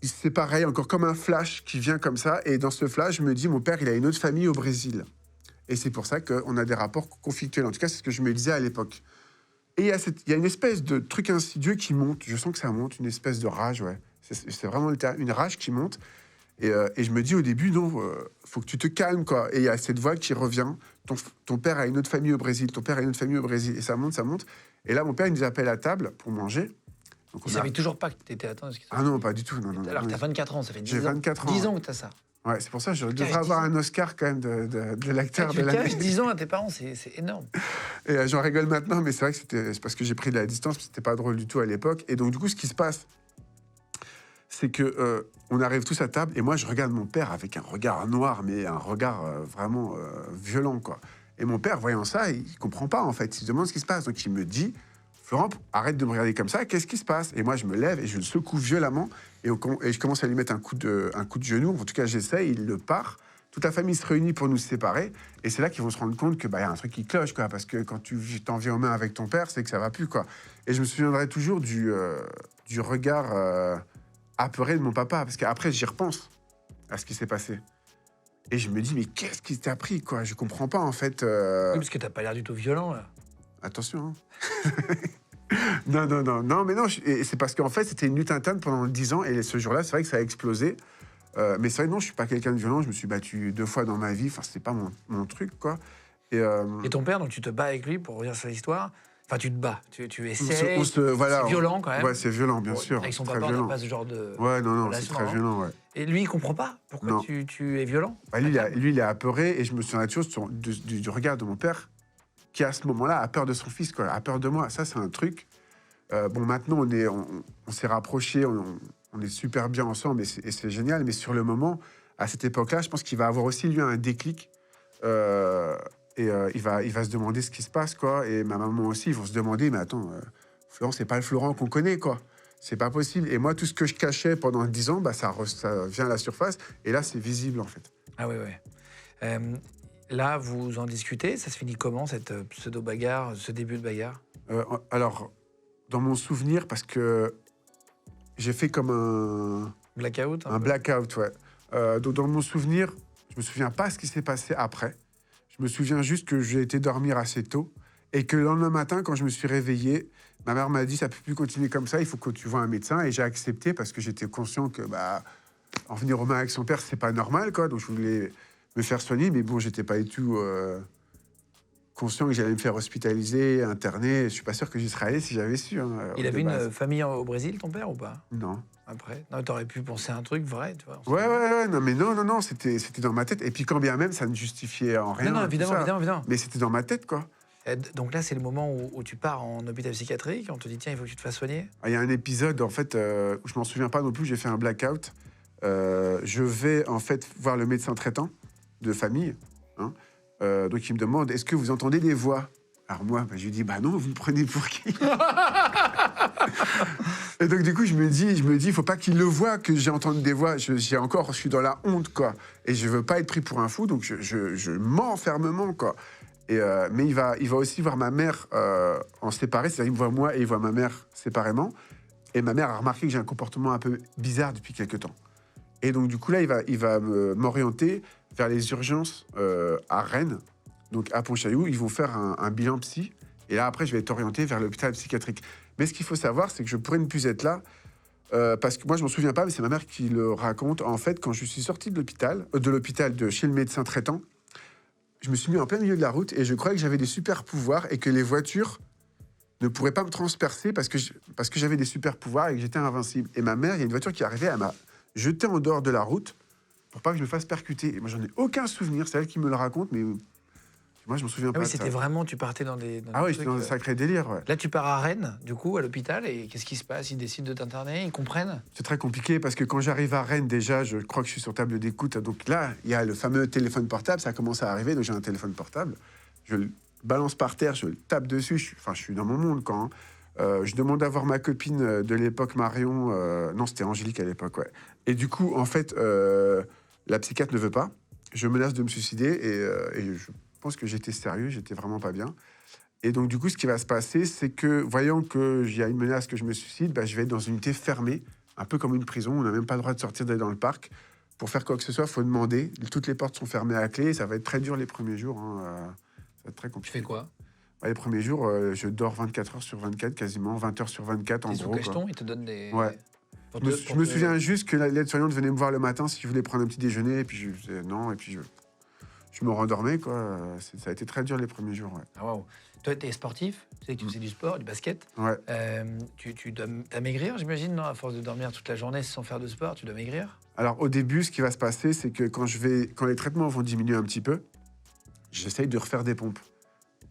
c'est pareil, encore comme un flash qui vient comme ça. Et dans ce flash, je me dis, mon père, il a une autre famille au Brésil. Et c'est pour ça qu'on a des rapports conflictuels. En tout cas, c'est ce que je me disais à l'époque. Et il y a une espèce de truc insidieux qui monte. Je sens que ça monte, une espèce de rage, ouais. C'est vraiment le terme, une rage qui monte. Et je me dis au début, non, faut que tu te calmes, quoi. Et il y a cette voix qui revient. Ton père a une autre famille au Brésil. Ton père a une autre famille au Brésil. Et ça monte, ça monte. Et là, mon père, il nous appelle à table pour manger. Donc, Il ne savait toujours pas que tu étais atteint. Ah non, pas du tout. Non, Alors que tu as 24 ans, ça fait 10 ans. J'ai 24 ans. 10 ans que tu as ça. Ouais, c'est pour ça que je devrais avoir un Oscar quand même de l'acteur de Tu l'année. caches 10 ans à tes parents, c'est énorme. Et j'en rigole maintenant, mais c'est vrai que c'est parce que j'ai pris de la distance, c'était pas drôle du tout à l'époque. Et donc du coup, ce qui se passe, c'est que on arrive tous à table, et moi je regarde mon père avec un regard noir, mais un regard vraiment violent, quoi. Et mon père, voyant ça, il comprend pas en fait. Il se demande ce qui se passe, donc il me dit: Florent, arrête de me regarder comme ça, qu'est-ce qui se passe? Et moi, je me lève et je le secoue violemment, et je commence à lui mettre un coup de genou. En tout cas, j'essaie, il le part. Toute la famille se réunit pour nous séparer, et c'est là qu'ils vont se rendre compte que y a un truc qui cloche, quoi, parce que quand tu t'en viens aux mains avec ton père, c'est que ça va plus, quoi. Et je me souviendrai toujours du regard apeuré de mon papa, parce qu'après, j'y repense à ce qui s'est passé. Et je me dis, mais qu'est-ce qui t'a pris, quoi? Je comprends pas, en fait. Oui, parce que t'as pas l'air du tout violent, là. Attention, hein. Non, mais non, et c'est parce qu'en fait, c'était une lutte interne pendant 10 ans, et ce jour-là, c'est vrai que ça a explosé. Mais c'est vrai, non, je suis pas quelqu'un de violent, je me suis battu 2 fois dans ma vie, enfin, c'est pas mon truc, quoi. Et ton père, donc tu te bats avec lui pour revenir sur l'histoire. Enfin, tu te bats, tu essaies. voilà, c'est violent quand même. Ouais, c'est violent, bien sûr. Avec son très papa, on violent. n'a pas ce genre de. Ouais, non, c'est relation, très hein. violent, ouais. Et lui, il comprend pas pourquoi tu es violent. Lui, il est apeuré, et je me souviens toujours du regard de mon père, qui à ce moment-là a peur de son fils, quoi, a peur de moi. Ça, c'est un truc. Bon, maintenant, on s'est rapprochés, on est super bien ensemble, et c'est génial. Mais sur le moment, à cette époque-là, je pense qu'il va avoir aussi, lui, un déclic. Il va se demander ce qui se passe, quoi. Et ma maman aussi, ils vont se demander, mais attends, Florent, c'est pas le Florent qu'on connaît, quoi. C'est pas possible. Et moi, tout ce que je cachais pendant 10 ans, ça vient à la surface. Et là, c'est visible, en fait. Ah ouais. Là, vous en discutez. Ça se finit comment, cette pseudo-bagarre, ce début de bagarre? Alors, dans mon souvenir, parce que j'ai fait comme un Blackout? Un blackout, ouais. Donc, dans mon souvenir, je me souviens pas ce qui s'est passé après. Je me souviens juste que j'ai été dormir assez tôt, et que le lendemain matin, quand je me suis réveillé, ma mère m'a dit: ça peut plus continuer comme ça, il faut que tu vois un médecin. Et j'ai accepté, parce que j'étais conscient que en venir aux mains avec son père, c'est pas normal, quoi. Donc je voulais me faire soigner, mais bon, j'étais pas du tout conscient que j'allais me faire hospitaliser, interner. Je suis pas sûr que j'y serais allé si j'avais su. Il avait une famille au Brésil, ton père, ou pas? Non. Après, non, t'aurais pu penser à un truc vrai, tu vois. Ouais, non, c'était dans ma tête. Et puis quand bien même, ça ne justifiait en rien. Non, évidemment. Mais c'était dans ma tête, quoi. Donc là, c'est le moment où tu pars en hôpital psychiatrique, on te dit: tiens, il faut que tu te fasses soigner. Il y a un épisode, en fait, où je m'en souviens pas non plus, j'ai fait un blackout. Je vais, en fait, voir le médecin traitant de famille. Hein. Donc il me demande: est-ce que vous entendez des voix? Alors moi, je lui dis: non, vous me prenez pour qui? Et donc du coup, je me dis, il faut pas qu'il le voie que j'ai entendu des voix. Je suis dans la honte, quoi. Et je veux pas être pris pour un fou, donc je mens fermement, quoi. Et mais il va aussi voir ma mère en séparé, c'est-à-dire il me voit moi et il voit ma mère séparément. Et ma mère a remarqué que j'ai un comportement un peu bizarre depuis quelques temps. Et donc, du coup, là, il va m'orienter vers les urgences à Rennes, donc à Pontchaillou. Ils vont faire un bilan psy. Et là, après, je vais être orienté vers l'hôpital psychiatrique. Mais ce qu'il faut savoir, c'est que je pourrais ne plus être là parce que moi, je m'en souviens pas, mais c'est ma mère qui le raconte. En fait, quand je suis sorti de l'hôpital, de chez le médecin traitant, je me suis mis en plein milieu de la route et je croyais que j'avais des super pouvoirs et que les voitures ne pourraient pas me transpercer parce que j'avais des super pouvoirs et que j'étais invincible. Et ma mère, il y a une voiture qui est arrivée, elle m'a jeté en dehors de la route pour pas que je me fasse percuter. Et moi, j'en ai aucun souvenir. C'est elle qui me le raconte, mais moi, je me souviens Ah pas oui, de ça. c'était vraiment, tu partais dans des Ah oui, trucs, j'étais dans un sacré délire, ouais. Là, tu pars à Rennes, du coup, à l'hôpital, et qu'est-ce qui se passe? Ils décident de t'interner, ils comprennent? C'est très compliqué parce que quand j'arrive à Rennes, déjà, je crois que je suis sur table d'écoute. Donc là, il y a le fameux téléphone portable, ça commence à arriver. Donc j'ai un téléphone portable. Je le balance par terre, je le tape dessus. Je suis dans mon monde, quoi. Je demande à voir ma copine de l'époque, Marion. Non, c'était Angélique à l'époque, ouais. Et du coup, en fait, la psychiatre ne veut pas. Je menace de me suicider et je pense que j'étais sérieux, j'étais vraiment pas bien. Et donc, du coup, ce qui va se passer, c'est que, voyant qu'il y a une menace que je me suicide, bah, je vais être dans une unité fermée, un peu comme une prison. On n'a même pas le droit de sortir, d'aller dans le parc. Pour faire quoi que ce soit, il faut demander. Toutes les portes sont fermées à clé. Ça va être très dur les premiers jours. Ça va être très Tu compliqué. fais quoi? Bah, les premiers jours, je dors 24 heures sur 24, quasiment 20 heures sur 24, en T'es sous gros. cacheton, ils te donnent des... Ouais. Je me souviens juste que l'aide-soignante venait me voir le matin si je voulais prendre un petit déjeuner. Et puis je disais non. Et puis je me rendormais, quoi. Ça a été très dur les premiers jours, ouais. Ah, waouh. Toi, t'es sportif, tu sais que tu faisais du sport, du basket. Ouais. Tu dois maigrir, j'imagine, non? À force de dormir toute la journée sans faire de sport, tu dois maigrir? Alors, au début, ce qui va se passer, c'est que quand les traitements vont diminuer un petit peu, j'essaye de refaire des pompes.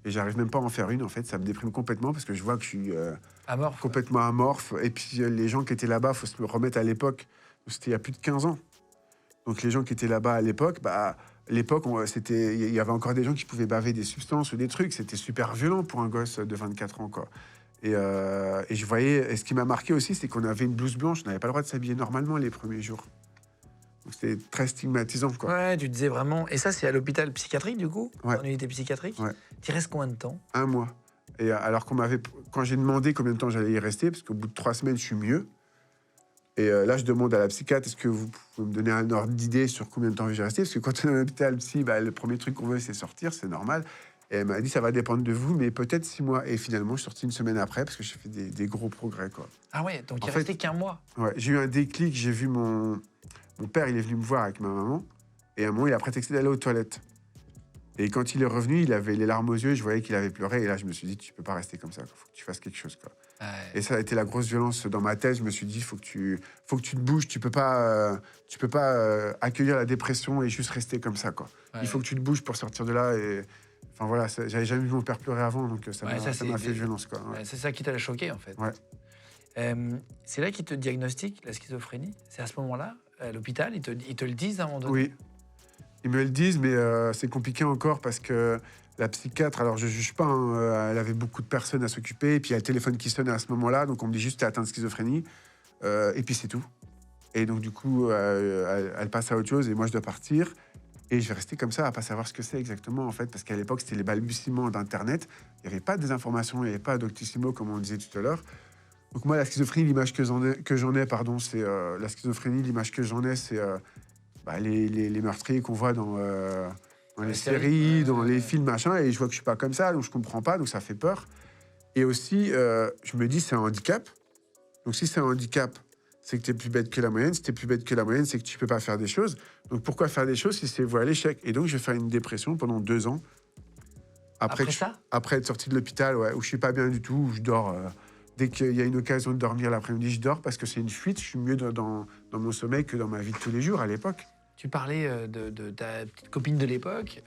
Et j'arrive même pas à en faire une, en fait. Ça me déprime complètement parce que je vois que je suis Amorphe. complètement amorphe. Et puis, les gens qui étaient là-bas, il faut se remettre à l'époque. C'était il y a plus de 15 ans. Donc, les gens qui étaient là-bas à l'époque, il y avait encore des gens qui pouvaient baver des substances ou des trucs. C'était super violent pour un gosse de 24 ans, quoi. Et je voyais... Et ce qui m'a marqué aussi, c'est qu'on avait une blouse blanche. On n'avait pas le droit de s'habiller normalement les premiers jours. Donc, c'était très stigmatisant, quoi. Ouais, tu disais vraiment... Et ça, c'est à l'hôpital psychiatrique, du coup? Ouais. En unité psychiatrique? Ouais. Tu restes combien de temps? 1 mois. Et alors quand j'ai demandé combien de temps j'allais y rester, parce qu'au bout de 3 semaines, je suis mieux. Et là, je demande à la psychiatre, est-ce que vous pouvez me donner un ordre d'idée sur combien de temps je vais rester? Parce que quand on est à l'hôpital psy, le premier truc qu'on veut, c'est sortir, c'est normal. Et elle m'a dit, ça va dépendre de vous, mais peut-être 6 mois. Et finalement, je suis sorti 1 semaine après, parce que j'ai fait des gros progrès, quoi. Ah ouais, donc il En restait fait, qu'un mois. Ouais, j'ai eu un déclic, j'ai vu mon père, il est venu me voir avec ma maman. Et à un moment, il a prétexté d'aller aux toilettes. Et quand il est revenu, il avait les larmes aux yeux, je voyais qu'il avait pleuré. Et là, je me suis dit, tu peux pas rester comme ça, il faut que tu fasses quelque chose, quoi. Ouais. Et ça a été la grosse violence dans ma tête. Je me suis dit, faut que tu te bouges. Tu peux pas accueillir la dépression et juste rester comme ça, quoi. Ouais. Il faut que tu te bouges pour sortir de là. Et enfin voilà, j'avais jamais vu mon père pleurer avant, donc ça Ouais, m'a c'est fait violence, quoi. Ouais. Ouais, c'est ça qui t'a choqué, en fait. Ouais. C'est là qu'ils te diagnostiquent la schizophrénie? C'est à ce moment-là, à l'hôpital, ils te le disent à un moment donné? Oui, ils me le disent, mais c'est compliqué encore parce que la psychiatre, alors je juge pas, hein, elle avait beaucoup de personnes à s'occuper, et puis il y a le téléphone qui sonne à ce moment-là, donc on me dit juste t'es atteint de schizophrénie, et puis c'est tout. Et donc du coup, elle passe à autre chose, et moi je dois partir, et je vais rester comme ça à pas savoir ce que c'est exactement, en fait, parce qu'à l'époque c'était les balbutiements d'Internet, il n'y avait pas de désinformation, il n'y avait pas Doctissimo comme on disait tout à l'heure. Donc moi, la schizophrénie, l'image que j'en ai, c'est la schizophrénie, l'image que j'en ai, c'est les meurtriers qu'on voit dans les séries, dans les films, machin, et je vois que je suis pas comme ça, donc je comprends pas, donc ça fait peur. Et aussi, je me dis, c'est un handicap. Donc si c'est un handicap, c'est que tu es plus bête que la moyenne. Si tu es plus bête que la moyenne, c'est que tu peux pas faire des choses. Donc pourquoi faire des choses si c'est voué à l'échec? Et donc je vais faire une dépression pendant 2 ans. Après être sorti de l'hôpital, ouais, où je suis pas bien du tout, où je dors... Dès qu'il y a une occasion de dormir l'après-midi, je dors parce que c'est une fuite. Je suis mieux dans mon sommeil que dans ma vie de tous les jours à l'époque. Tu parlais de ta petite copine de l'époque.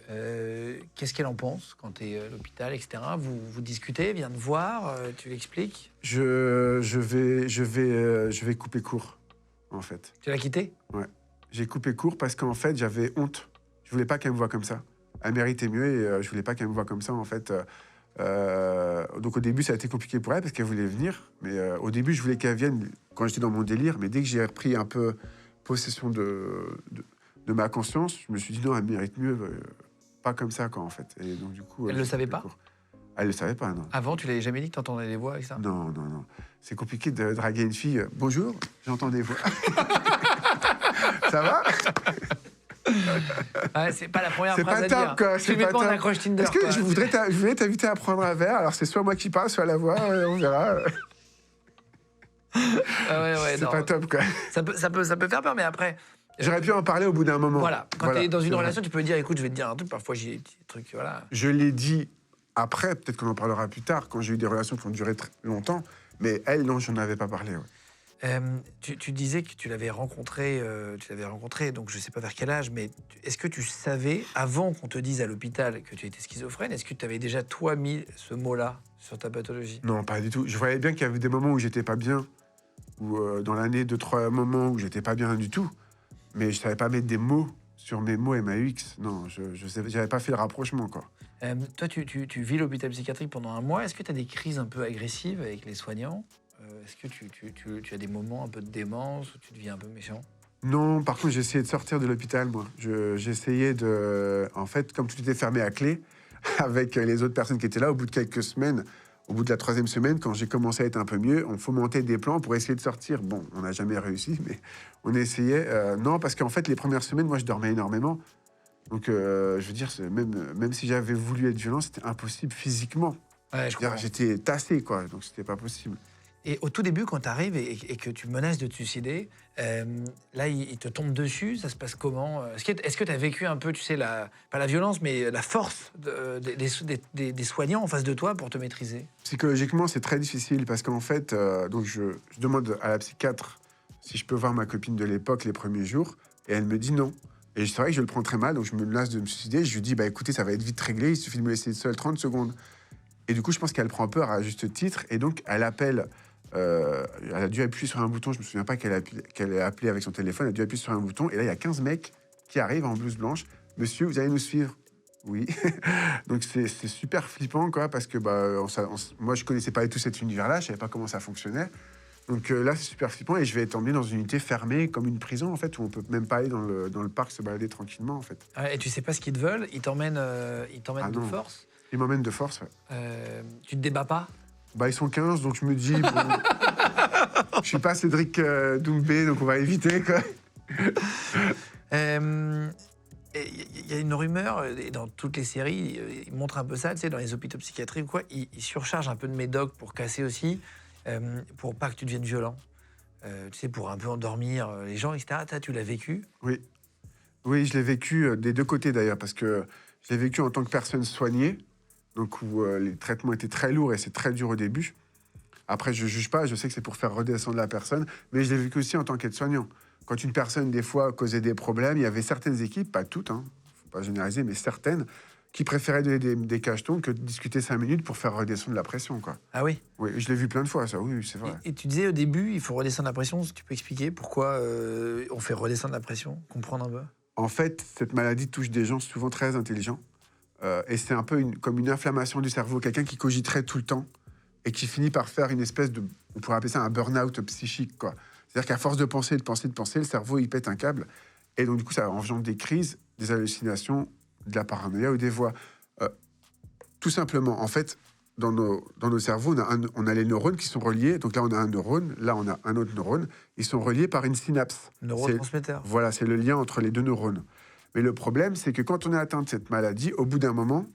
Qu'est-ce qu'elle en pense quand tu es à l'hôpital, etc. Vous discutez, viens te voir, tu l'expliques? Je vais couper court, en fait. Tu l'as quittée? Ouais. J'ai coupé court parce qu'en fait, j'avais honte. Je voulais pas qu'elle me voie comme ça. Elle méritait mieux et je voulais pas qu'elle me voie comme ça, en fait. Donc au début, ça a été compliqué pour elle parce qu'elle voulait venir. Mais au début, je voulais qu'elle vienne quand j'étais dans mon délire. Mais dès que j'ai repris un peu possession de ma conscience, je me suis dit non, elle mérite mieux. Pas comme ça, quoi, en fait. Et donc du coup, Elle le savait pas? Elle ne le savait pas, non. Avant, tu l'avais jamais dit que tu entendais les voix avec ça? Non, non, non. C'est compliqué de draguer une fille. Bonjour, j'entends des voix. Ça va? Ouais, c'est pas la première C'est phrase pas à top, dire. quoi. Tu C'est mets pas pas en top. accroche Tinder. Est-ce que quoi. je voulais t'inviter à prendre un verre? Alors, c'est soit moi qui parle, soit la voix. On verra. Ah ouais, C'est non. pas top, quoi. Ça peut faire peur, mais après. J'aurais pu en parler au bout d'un moment. Voilà. Quand tu es dans c'est une vrai. relation, tu peux dire écoute, je vais te dire un truc. Parfois, j'ai des petits trucs. Voilà. Je l'ai dit après, peut-être qu'on en parlera plus tard, quand j'ai eu des relations qui ont duré très longtemps. Mais elle, non, je n'en avais pas parlé. Ouais. Tu disais que tu l'avais rencontré, donc je ne sais pas vers quel âge, mais est-ce que tu savais, avant qu'on te dise à l'hôpital que tu étais schizophrène, est-ce que tu avais déjà, toi, mis ce mot-là sur ta pathologie? Non, pas du tout. Je voyais bien qu'il y avait des moments où j'étais pas bien, ou dans l'année, 2-3 moments où j'étais pas bien du tout. Mais je savais pas mettre des mots sur mes mots MAUX. Non, j'avais pas fait le rapprochement, quoi. Toi, tu vis l'hôpital psychiatrique pendant un mois. Est-ce que tu as des crises un peu agressives avec les soignants? Est-ce que tu as des moments un peu de démence où tu deviens un peu méchant? Non, par contre, j'ai essayé de sortir de l'hôpital, moi. J'essayais de... En fait, comme tout était fermé à clé, avec les autres personnes qui étaient là, au bout de quelques semaines, au bout de la 3e semaine, quand j'ai commencé à être un peu mieux, on fomentait des plans pour essayer de sortir. Bon, on n'a jamais réussi, mais on essayait. Non, parce qu'en fait, les premières semaines, moi, je dormais énormément. Donc, je veux dire, même si j'avais voulu être violent, c'était impossible physiquement. Ouais, je comprends. J'étais tassé, quoi, donc c'était pas possible. Et au tout début, quand tu arrives et que tu menaces de te suicider, là, il te tombe dessus. Ça se passe comment? Est-ce que tu as vécu un peu, tu sais, pas la violence, mais la force des soignants en face de toi pour te maîtriser? Psychologiquement, c'est très difficile parce qu'en fait, donc je demande à la psychiatre si je peux voir ma copine de l'époque les premiers jours et elle me dit non. Et c'est vrai que je le prends très mal, donc je me menace de me suicider. Je lui dis, bah écoutez, ça va être vite réglé, il suffit de me laisser seul 30 secondes. Et du coup, je pense qu'elle prend peur à juste titre et donc elle appelle. Elle a dû appuyer sur un bouton, je me souviens pas qu'elle a appelé avec son téléphone, elle a dû appuyer sur un bouton et là il y a 15 mecs qui arrivent en blouse blanche. Monsieur, vous allez nous suivre? Oui. Donc c'est super flippant, quoi, parce que moi je connaissais pas du tout cet univers-là, je savais pas comment ça fonctionnait. Donc là c'est super flippant et je vais être emmené dans une unité fermée comme une prison en fait, où on peut même pas aller dans le parc se balader tranquillement en fait. Et tu sais pas ce qu'ils te veulent? Ils t'emmènent de non. force? Ils m'emmènent de force, ouais. Tu te débats pas? Ils sont 15, donc je me dis, bon, je suis pas Cédric Doumbé, donc on va éviter, quoi. Il y a une rumeur, et dans toutes les séries, ils montrent un peu ça, tu sais, dans les hôpitaux psychiatriques, quoi, ils surchargent un peu de médoc pour casser aussi, pour pas que tu deviennes violent. Tu sais, pour un peu endormir les gens, etc. Tu l'as vécu? Oui. Oui, je l'ai vécu des deux côtés, d'ailleurs, parce que je l'ai vécu en tant que personne soignée, donc où les traitements étaient très lourds et c'est très dur au début. Après, je ne juge pas, je sais que c'est pour faire redescendre la personne, mais je l'ai vécu aussi en tant qu'aide-soignant. Quand une personne, des fois, causait des problèmes, il y avait certaines équipes, pas toutes, hein, faut pas généraliser, mais certaines, qui préféraient donner des cachetons que de discuter 5 minutes pour faire redescendre la pression, quoi. Ah oui? Oui, je l'ai vu plein de fois, ça, oui, c'est vrai. Et tu disais au début, il faut redescendre la pression. Tu peux expliquer pourquoi on fait redescendre la pression? Comprendre un peu? En fait, cette maladie touche des gens souvent très intelligents. Et c'est un peu comme une inflammation du cerveau. Quelqu'un qui cogiterait tout le temps et qui finit par faire une espèce de... On pourrait appeler ça un burn-out psychique, quoi. C'est-à-dire qu'à force de penser, le cerveau, il pète un câble. Et donc, du coup, ça engendre des crises, des hallucinations, de la paranoïa ou des voix. Tout simplement, en fait, dans nos cerveaux, on a les neurones qui sont reliés. Donc là, on a un neurone, là, on a un autre neurone. Ils sont reliés par une synapse. Neurotransmetteur. Voilà, c'est le lien entre les deux neurones. Mais le problème, c'est que quand on est atteint de cette maladie, au bout d'un moment,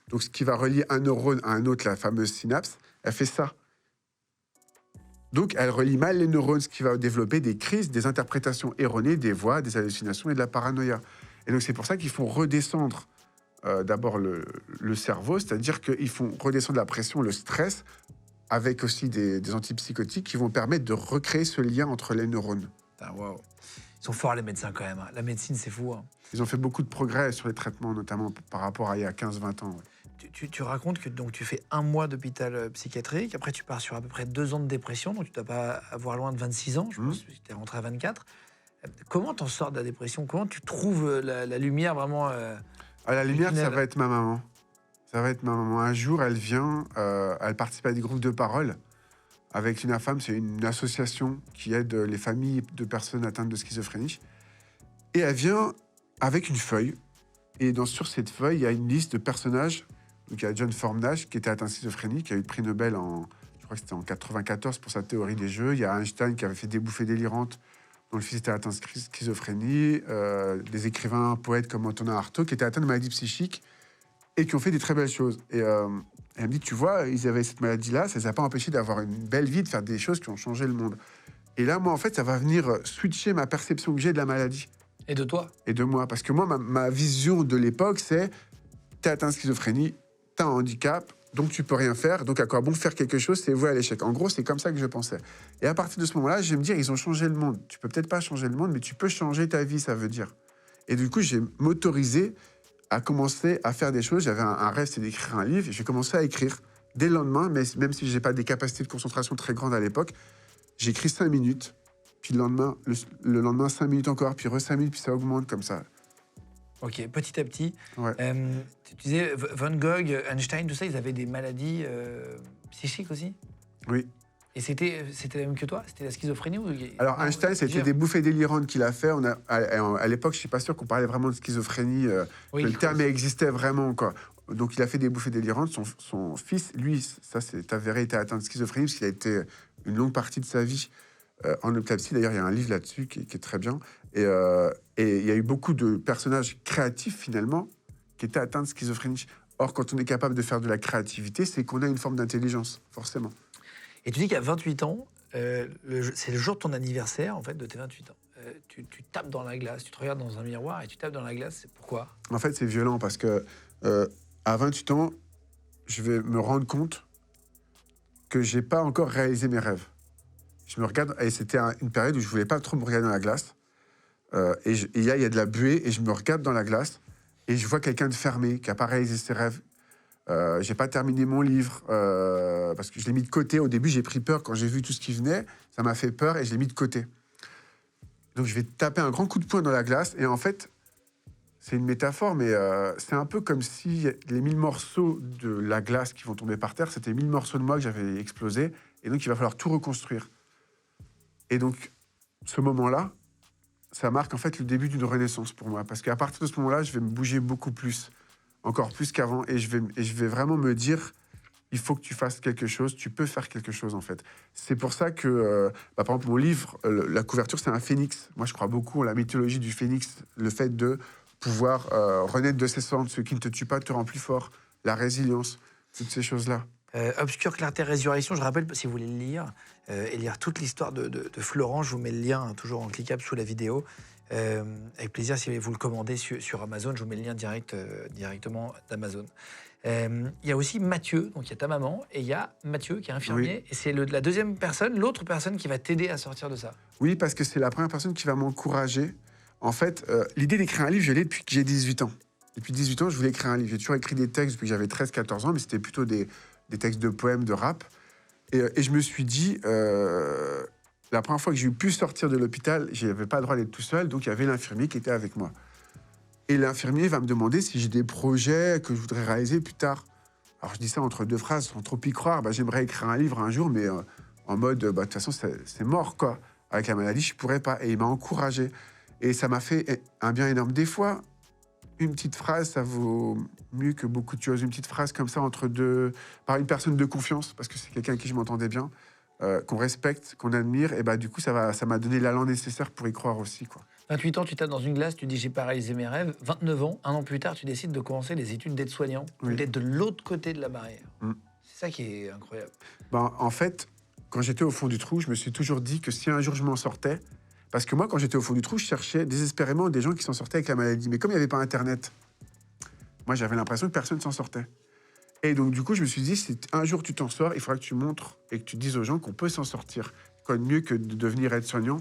donc ce qui va relier un neurone à un autre, la fameuse synapse, elle fait ça. Donc, elle relie mal les neurones, ce qui va développer des crises, des interprétations erronées, des voix, des hallucinations et de la paranoïa. Et donc, c'est pour ça qu'il faut redescendre d'abord le cerveau, c'est-à-dire qu'ils font redescendre la pression, le stress, avec aussi des antipsychotiques qui vont permettre de recréer ce lien entre les neurones. Ah, wow. Ils sont forts, les médecins, quand même. Hein. La médecine, c'est fou. Hein. Ils ont fait beaucoup de progrès sur les traitements, notamment par rapport à il y a 15-20 ans. Ouais. Tu racontes que donc, tu fais un mois d'hôpital psychiatrique, après tu pars sur à peu près 2 ans de dépression, donc tu ne dois pas avoir loin de 26 ans, je pense que tu es rentré à 24. Comment t'en sors de la dépression? Comment tu trouves la lumière vraiment À la lumière, ça va être ma maman. Ça va être ma maman. Un jour, elle vient, elle participe à des groupes de parole avec l'UNAFAM, c'est une association qui aide les familles de personnes atteintes de schizophrénie. Et elle vient avec une feuille. Et sur cette feuille, il y a une liste de personnages Donc il y a John Formnash qui était atteint de schizophrénie, qui a eu le prix Nobel je crois que c'était en 94 pour sa théorie des jeux. Il y a Einstein qui avait fait des bouffées délirantes, dont le fils était atteint de schizophrénie. Des écrivains, poètes comme Antonin Artaud qui étaient atteints de maladies psychiques et qui ont fait des très belles choses. Et elle me dit, tu vois, ils avaient cette maladie-là, ça ne les a pas empêchés d'avoir une belle vie, de faire des choses qui ont changé le monde. Et là, moi, en fait, ça va venir switcher ma perception que j'ai de la maladie. Et de toi? Et de moi. Parce que moi, ma vision de l'époque, c'est t'es atteint de schizophrénie, t'as un handicap, donc tu peux rien faire. Donc à quoi bon faire quelque chose, c'est voué à l'échec. En gros, c'est comme ça que je pensais. Et à partir de ce moment-là, je vais me dire, ils ont changé le monde. Tu peux peut-être pas changer le monde, mais tu peux changer ta vie, ça veut dire. Et du coup, j'ai m'autorisé à commencer à faire des choses. J'avais un rêve, c'est d'écrire un livre. Et j'ai commencé à écrire dès le lendemain, mais même si j'ai pas des capacités de concentration très grandes à l'époque, j'ai écrit 5 minutes. Puis le lendemain 5 minutes encore, puis 5 minutes, puis ça augmente comme ça. Ok, petit à petit. Ouais. Tu disais, Van Gogh, Einstein, tout ça, ils avaient des maladies psychiques aussi? Oui. Et c'était la même que toi? C'était la schizophrénie ou... Alors Einstein, c'était des bouffées délirantes qu'il a fait. À l'époque, je suis pas sûr qu'on parlait vraiment de schizophrénie, Oui, que le terme existait vraiment, quoi. Donc il a fait des bouffées délirantes. Son fils, lui, ça c'est avéré, était atteint de schizophrénie parce qu'il a été une longue partie de sa vie en epilepsie. D'ailleurs, il y a un livre là-dessus qui est très bien. Et il y a eu beaucoup de personnages créatifs, finalement, qui étaient atteints de schizophrénie. Or, quand on est capable de faire de la créativité, c'est qu'on a une forme d'intelligence, forcément. Et tu dis qu'à 28 ans, c'est le jour de ton anniversaire, en fait, de tes 28 ans. Tu tapes dans la glace, tu te regardes dans un miroir et tu tapes dans la glace. C'est pourquoi? En fait, c'est violent parce que à 28 ans, je vais me rendre compte que j'ai pas encore réalisé mes rêves. Je me regarde, et c'était une période où je voulais pas trop me regarder dans la glace. Et là, il y a de la buée, et je me regarde dans la glace, et je vois quelqu'un de fermé, qui n'a pas réalisé ses rêves. J'ai pas terminé mon livre, parce que je l'ai mis de côté. Au début, j'ai pris peur quand j'ai vu tout ce qui venait. Ça m'a fait peur, et je l'ai mis de côté. Donc, je vais taper un grand coup de poing dans la glace, et en fait, c'est une métaphore, mais c'est un peu comme si les 1000 morceaux de la glace qui vont tomber par terre, c'était 1000 morceaux de moi que j'avais explosé, et donc il va falloir tout reconstruire. Et donc, ce moment-là, ça marque en fait le début d'une renaissance pour moi. Parce qu'à partir de ce moment-là, je vais me bouger beaucoup plus, encore plus qu'avant. Et je vais vraiment me dire, il faut que tu fasses quelque chose, tu peux faire quelque chose en fait. C'est pour ça que, par exemple, mon livre, la couverture, c'est un phénix. Moi, je crois beaucoup en la mythologie du phénix, le fait de pouvoir renaître de ses cendres. Ce qui ne te tue pas te rend plus fort, la résilience, toutes ces choses-là. Obscure Clarté Résurrection, je rappelle, si vous voulez le lire, et lire toute l'histoire de Florent, je vous mets le lien, toujours en cliquable sous la vidéo. Avec plaisir, si vous le commandez sur Amazon, je vous mets le lien directement d'Amazon. Il y a aussi Mathieu, donc il y a ta maman, et il y a Mathieu qui est infirmier, et c'est la deuxième personne, l'autre personne qui va t'aider à sortir de ça. Oui, parce que c'est la première personne qui va m'encourager. En fait, l'idée d'écrire un livre, je l'ai depuis que j'ai 18 ans. Depuis 18 ans, je voulais écrire un livre. J'ai toujours écrit des textes depuis que j'avais 13-14 ans, mais c'était plutôt des textes de poèmes, de rap. Et je me suis dit, la première fois que j'ai pu sortir de l'hôpital, je n'avais pas le droit d'être tout seul, donc il y avait l'infirmier qui était avec moi. Et l'infirmier va me demander si j'ai des projets que je voudrais réaliser plus tard. Alors je dis ça entre deux phrases, sans trop y croire. J'aimerais écrire un livre un jour, mais en mode, de toute façon, c'est mort, quoi. Avec la maladie, je ne pourrais pas. Et il m'a encouragé. Et ça m'a fait un bien énorme. Des fois, une petite phrase, ça vaut mieux que beaucoup de choses. Une petite phrase comme ça par une personne de confiance, parce que c'est quelqu'un à qui je m'entendais bien, qu'on respecte, qu'on admire, et du coup, ça m'a donné l'allant nécessaire pour y croire aussi, quoi. 28 ans, tu tapes dans une glace, tu dis j'ai pas réalisé mes rêves. 29 ans, un an plus tard, tu décides de commencer les études d'aide-soignant, d'être de l'autre côté de la barrière. C'est ça qui est incroyable. En fait, quand j'étais au fond du trou, je me suis toujours dit que si un jour je m'en sortais, parce que moi, quand j'étais au fond du trou, je cherchais désespérément des gens qui s'en sortaient avec la maladie. Mais comme il n'y avait pas Internet, moi, j'avais l'impression que personne ne s'en sortait. Et donc, du coup, je me suis dit, si un jour tu t'en sors, il faudra que tu montres et que tu dises aux gens qu'on peut s'en sortir. Quoi de mieux que de devenir aide-soignant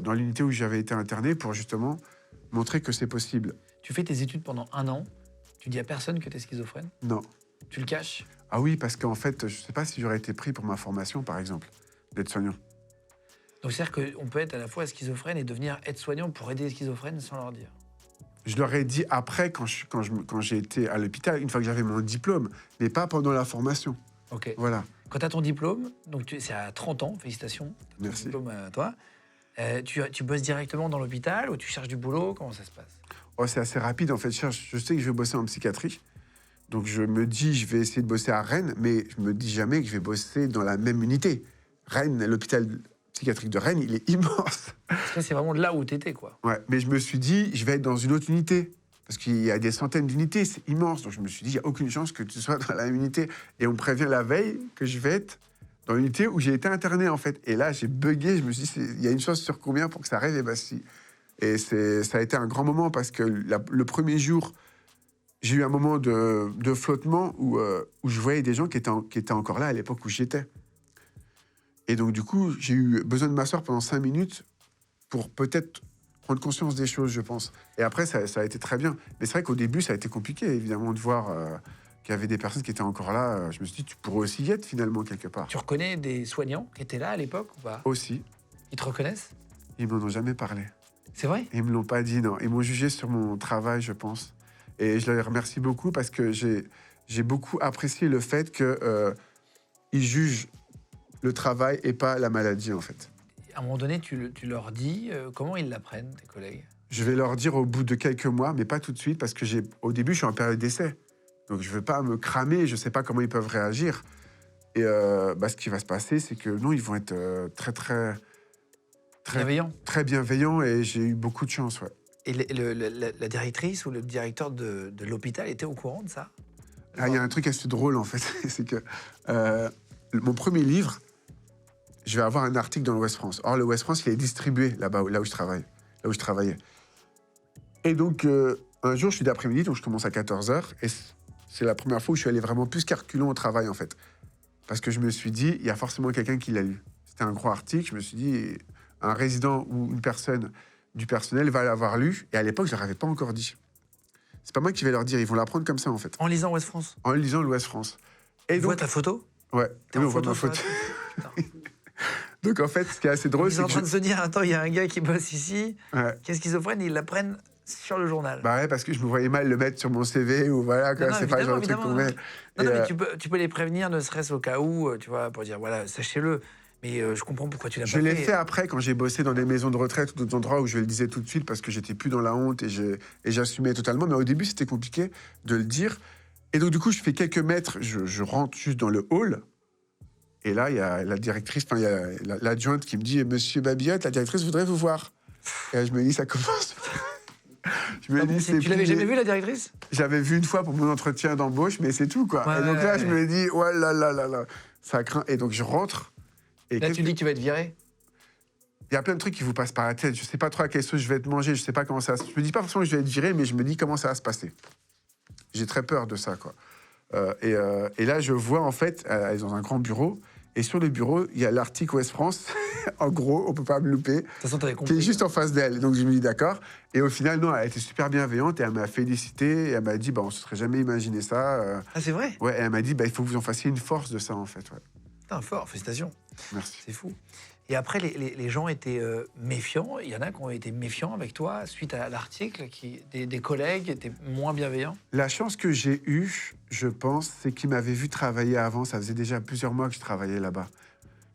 dans l'unité où j'avais été interné pour justement montrer que c'est possible. Tu fais tes études pendant 1 an, tu dis à personne que tu es schizophrène? Non. Tu le caches? Ah oui, parce qu'en fait, je ne sais pas si j'aurais été pris pour ma formation, par exemple, d'aide-soignant. Donc c'est-à-dire qu'on peut être à la fois schizophrène et devenir aide-soignant pour aider les schizophrènes sans leur dire? Je leur ai dit après, quand j'ai été à l'hôpital, une fois que j'avais mon diplôme, mais pas pendant la formation. Ok. Voilà. Quand tu as ton diplôme, donc c'est à 30 ans, félicitations. Merci. Diplôme à toi. Tu bosses directement dans l'hôpital ou tu cherches du boulot? Comment ça se passe? Oh, c'est assez rapide, en fait. Je sais que je vais bosser en psychiatrie. Donc je me dis, je vais essayer de bosser à Rennes, mais je me dis jamais que je vais bosser dans la même unité. Rennes, l'hôpital psychiatrique de Rennes, il est immense. Parce que c'est vraiment là où t'étais, quoi. Ouais, mais je me suis dit, je vais être dans une autre unité. Parce qu'il y a des centaines d'unités, c'est immense. Donc je me suis dit, il n'y a aucune chance que tu sois dans la même unité. Et on me prévient la veille que je vais être dans l'unité où j'ai été interné, en fait. Et là, j'ai bugué, je me suis dit, il y a une chance sur combien pour que ça arrive? Et bah si. Et ça a été un grand moment parce que le premier jour, j'ai eu un moment de flottement où je voyais des gens qui étaient encore là à l'époque où j'étais. Et donc, du coup, j'ai eu besoin de m'asseoir pendant 5 minutes pour peut-être prendre conscience des choses, je pense. Et après, ça a été très bien. Mais c'est vrai qu'au début, ça a été compliqué, évidemment, de voir qu'il y avait des personnes qui étaient encore là. Je me suis dit, tu pourrais aussi y être, finalement, quelque part. Tu reconnais des soignants qui étaient là à l'époque ou pas? Aussi. Ils te reconnaissent? Ils m'en ont jamais parlé. C'est vrai? Ils me l'ont pas dit, non. Ils m'ont jugé sur mon travail, je pense. Et je les remercie beaucoup parce que j'ai beaucoup apprécié le fait qu'ils jugent le travail et pas la maladie, en fait. À un moment donné, tu leur dis comment ils l'apprennent, tes collègues? Je vais leur dire au bout de quelques mois, mais pas tout de suite, parce que au début, je suis en période d'essai. Donc, je ne veux pas me cramer, je ne sais pas comment ils peuvent réagir. Et ce qui va se passer, c'est que non, ils vont être très Bienveillants. Très bienveillants, et j'ai eu beaucoup de chance, ouais. Et la directrice ou le directeur de l'hôpital était au courant de ça? Il y a un truc assez drôle, en fait. C'est que mon premier livre, je vais avoir un article dans le Ouest France. Or, le Ouest France, il est distribué là-bas, là où je travaillais. Et donc, un jour, je suis d'après-midi, donc je commence à 14h, et c'est la première fois où je suis allé vraiment plus qu'arculon au travail, en fait. Parce que je me suis dit, il y a forcément quelqu'un qui l'a lu. C'était un gros article, je me suis dit, un résident ou une personne du personnel va l'avoir lu, et à l'époque, je ne leur avais pas encore dit. C'est pas moi qui vais leur dire, ils vont l'apprendre comme ça, en fait. En lisant Ouest France? En lisant l'Ouest France. Et Tu donc, vois ta photo? ouais, T'es oui, en on voit ma photo, photo. Putain. Donc, en fait, ce qui est assez drôle, Ils c'est sont en que train de se dire, attends, il y a un gars qui bosse ici, Ouais. qui est schizophrène, ils l'apprennent sur le journal. Bah ouais, parce que je me voyais mal le mettre sur mon CV, ou voilà, quoi, Non, c'est pas le genre de truc qu'on met. Non, Et, mais tu peux les prévenir, ne serait-ce au cas où, tu vois, pour dire, voilà, sachez-le. Mais je comprends pourquoi tu l'as pas je fait. l'ai fait après, quand j'ai bossé dans des maisons de retraite ou d'autres endroits où je le disais tout de suite parce que j'étais plus dans la honte et j'assumais totalement. Mais au début, c'était compliqué de le dire. Et donc, du coup, je fais quelques mètres, je rentre juste dans le hall. Et là, il y a la directrice, enfin, il y a l'adjointe qui me dit « Monsieur Babiotte, la directrice voudrait vous voir. » Et là, je me dis « Ça commence. » Je me dis, tu l'avais jamais vu, la directrice? J'avais vu une fois pour mon entretien d'embauche, mais c'est tout, quoi. Ouais, et donc là, ouais. je me dis « Oh là là là là. » Ça craint. Et donc, je rentre. Et Là, tu dis que tu vas être viré? il y a plein de trucs qui vous passent par la tête. Je sais pas trop à quelle sauce je vais être mangé. Je sais pas comment ça. Je me dis pas forcément que je vais être viré, mais je me dis comment ça va se passer. J'ai très peur de ça, quoi. Et là, je vois en fait, elle est dans un grand bureau, et sur le bureau, il y a l'article Ouest France. En gros, on peut pas me louper. De toute façon, t'avais Qui compris. est juste en face d'elle. Donc je me dis d'accord. Et au final, non, elle était super bienveillante et elle m'a félicité. Et elle m'a dit, bah, on se serait jamais imaginé ça. Ah, c'est vrai? Ouais, et elle m'a dit, bah, il faut que vous en fassiez une force de ça, en fait. Ouais. Putain, fort, félicitations. Merci. C'est fou. Et après, les gens étaient méfiants. Il y en a qui ont été méfiants avec toi suite à l'article, des collègues étaient moins bienveillants. La chance que j'ai eue, je pense, c'est qu'ils m'avaient vu travailler avant. Ça faisait déjà plusieurs mois que je travaillais là-bas.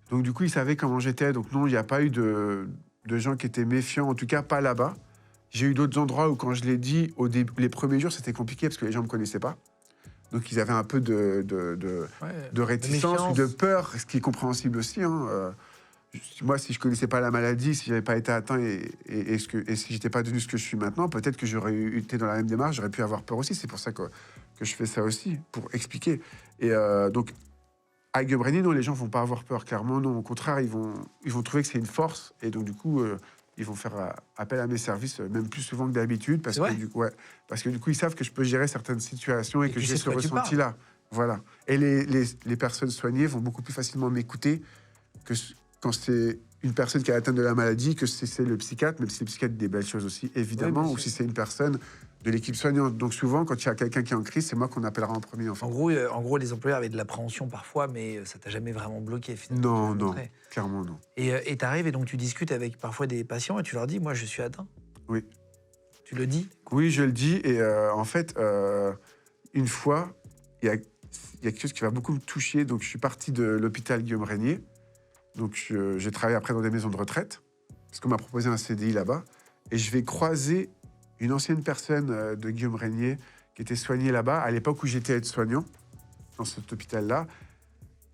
Donc du coup, ils savaient comment j'étais. Donc non, il n'y a pas eu de gens qui étaient méfiants, en tout cas pas là-bas. J'ai eu d'autres endroits où, quand je l'ai dit, les premiers jours, c'était compliqué parce que les gens ne me connaissaient pas. Donc ils avaient un peu de réticence ou de peur, ce qui est compréhensible aussi. Hein. Moi, si je connaissais pas la maladie, si j'avais pas été atteint et si j'étais pas devenu ce que je suis maintenant, peut-être que j'aurais été dans la même démarche, j'aurais pu avoir peur aussi. C'est pour ça que je fais ça aussi, pour expliquer. Et donc, à Guebreni, non, les gens vont pas avoir peur, clairement, non. Au contraire, ils vont trouver que c'est une force, et donc du coup, ils vont faire appel à mes services, même plus souvent que d'habitude, parce que du coup, ils savent que je peux gérer certaines situations et que j'ai ce ressenti-là. Voilà. Et les personnes soignées vont beaucoup plus facilement m'écouter que quand c'est une personne qui est atteinte de la maladie, que si c'est le psychiatre, même si le psychiatre dit des belles choses aussi, évidemment, ou si c'est une personne de l'équipe soignante. Donc souvent, quand il y a quelqu'un qui est en crise, c'est moi qu'on appellera en premier. En fait. En gros, les employeurs avaient de l'appréhension parfois, mais ça t'a jamais vraiment bloqué finalement. Non, clairement non. Et t'arrives et donc tu discutes avec parfois des patients et tu leur dis, moi je suis atteint. Oui. Tu le dis? Oui, je le dis. Et en fait, une fois, il y a quelque chose qui va beaucoup me toucher. Donc je suis parti de l'hôpital Guillaume Régnier. Donc j'ai travaillé après dans des maisons de retraite, parce qu'on m'a proposé un CDI là-bas. Et je vais croiser une ancienne personne de Guillaume Régnier qui était soignée là-bas, à l'époque où j'étais aide-soignant, dans cet hôpital-là.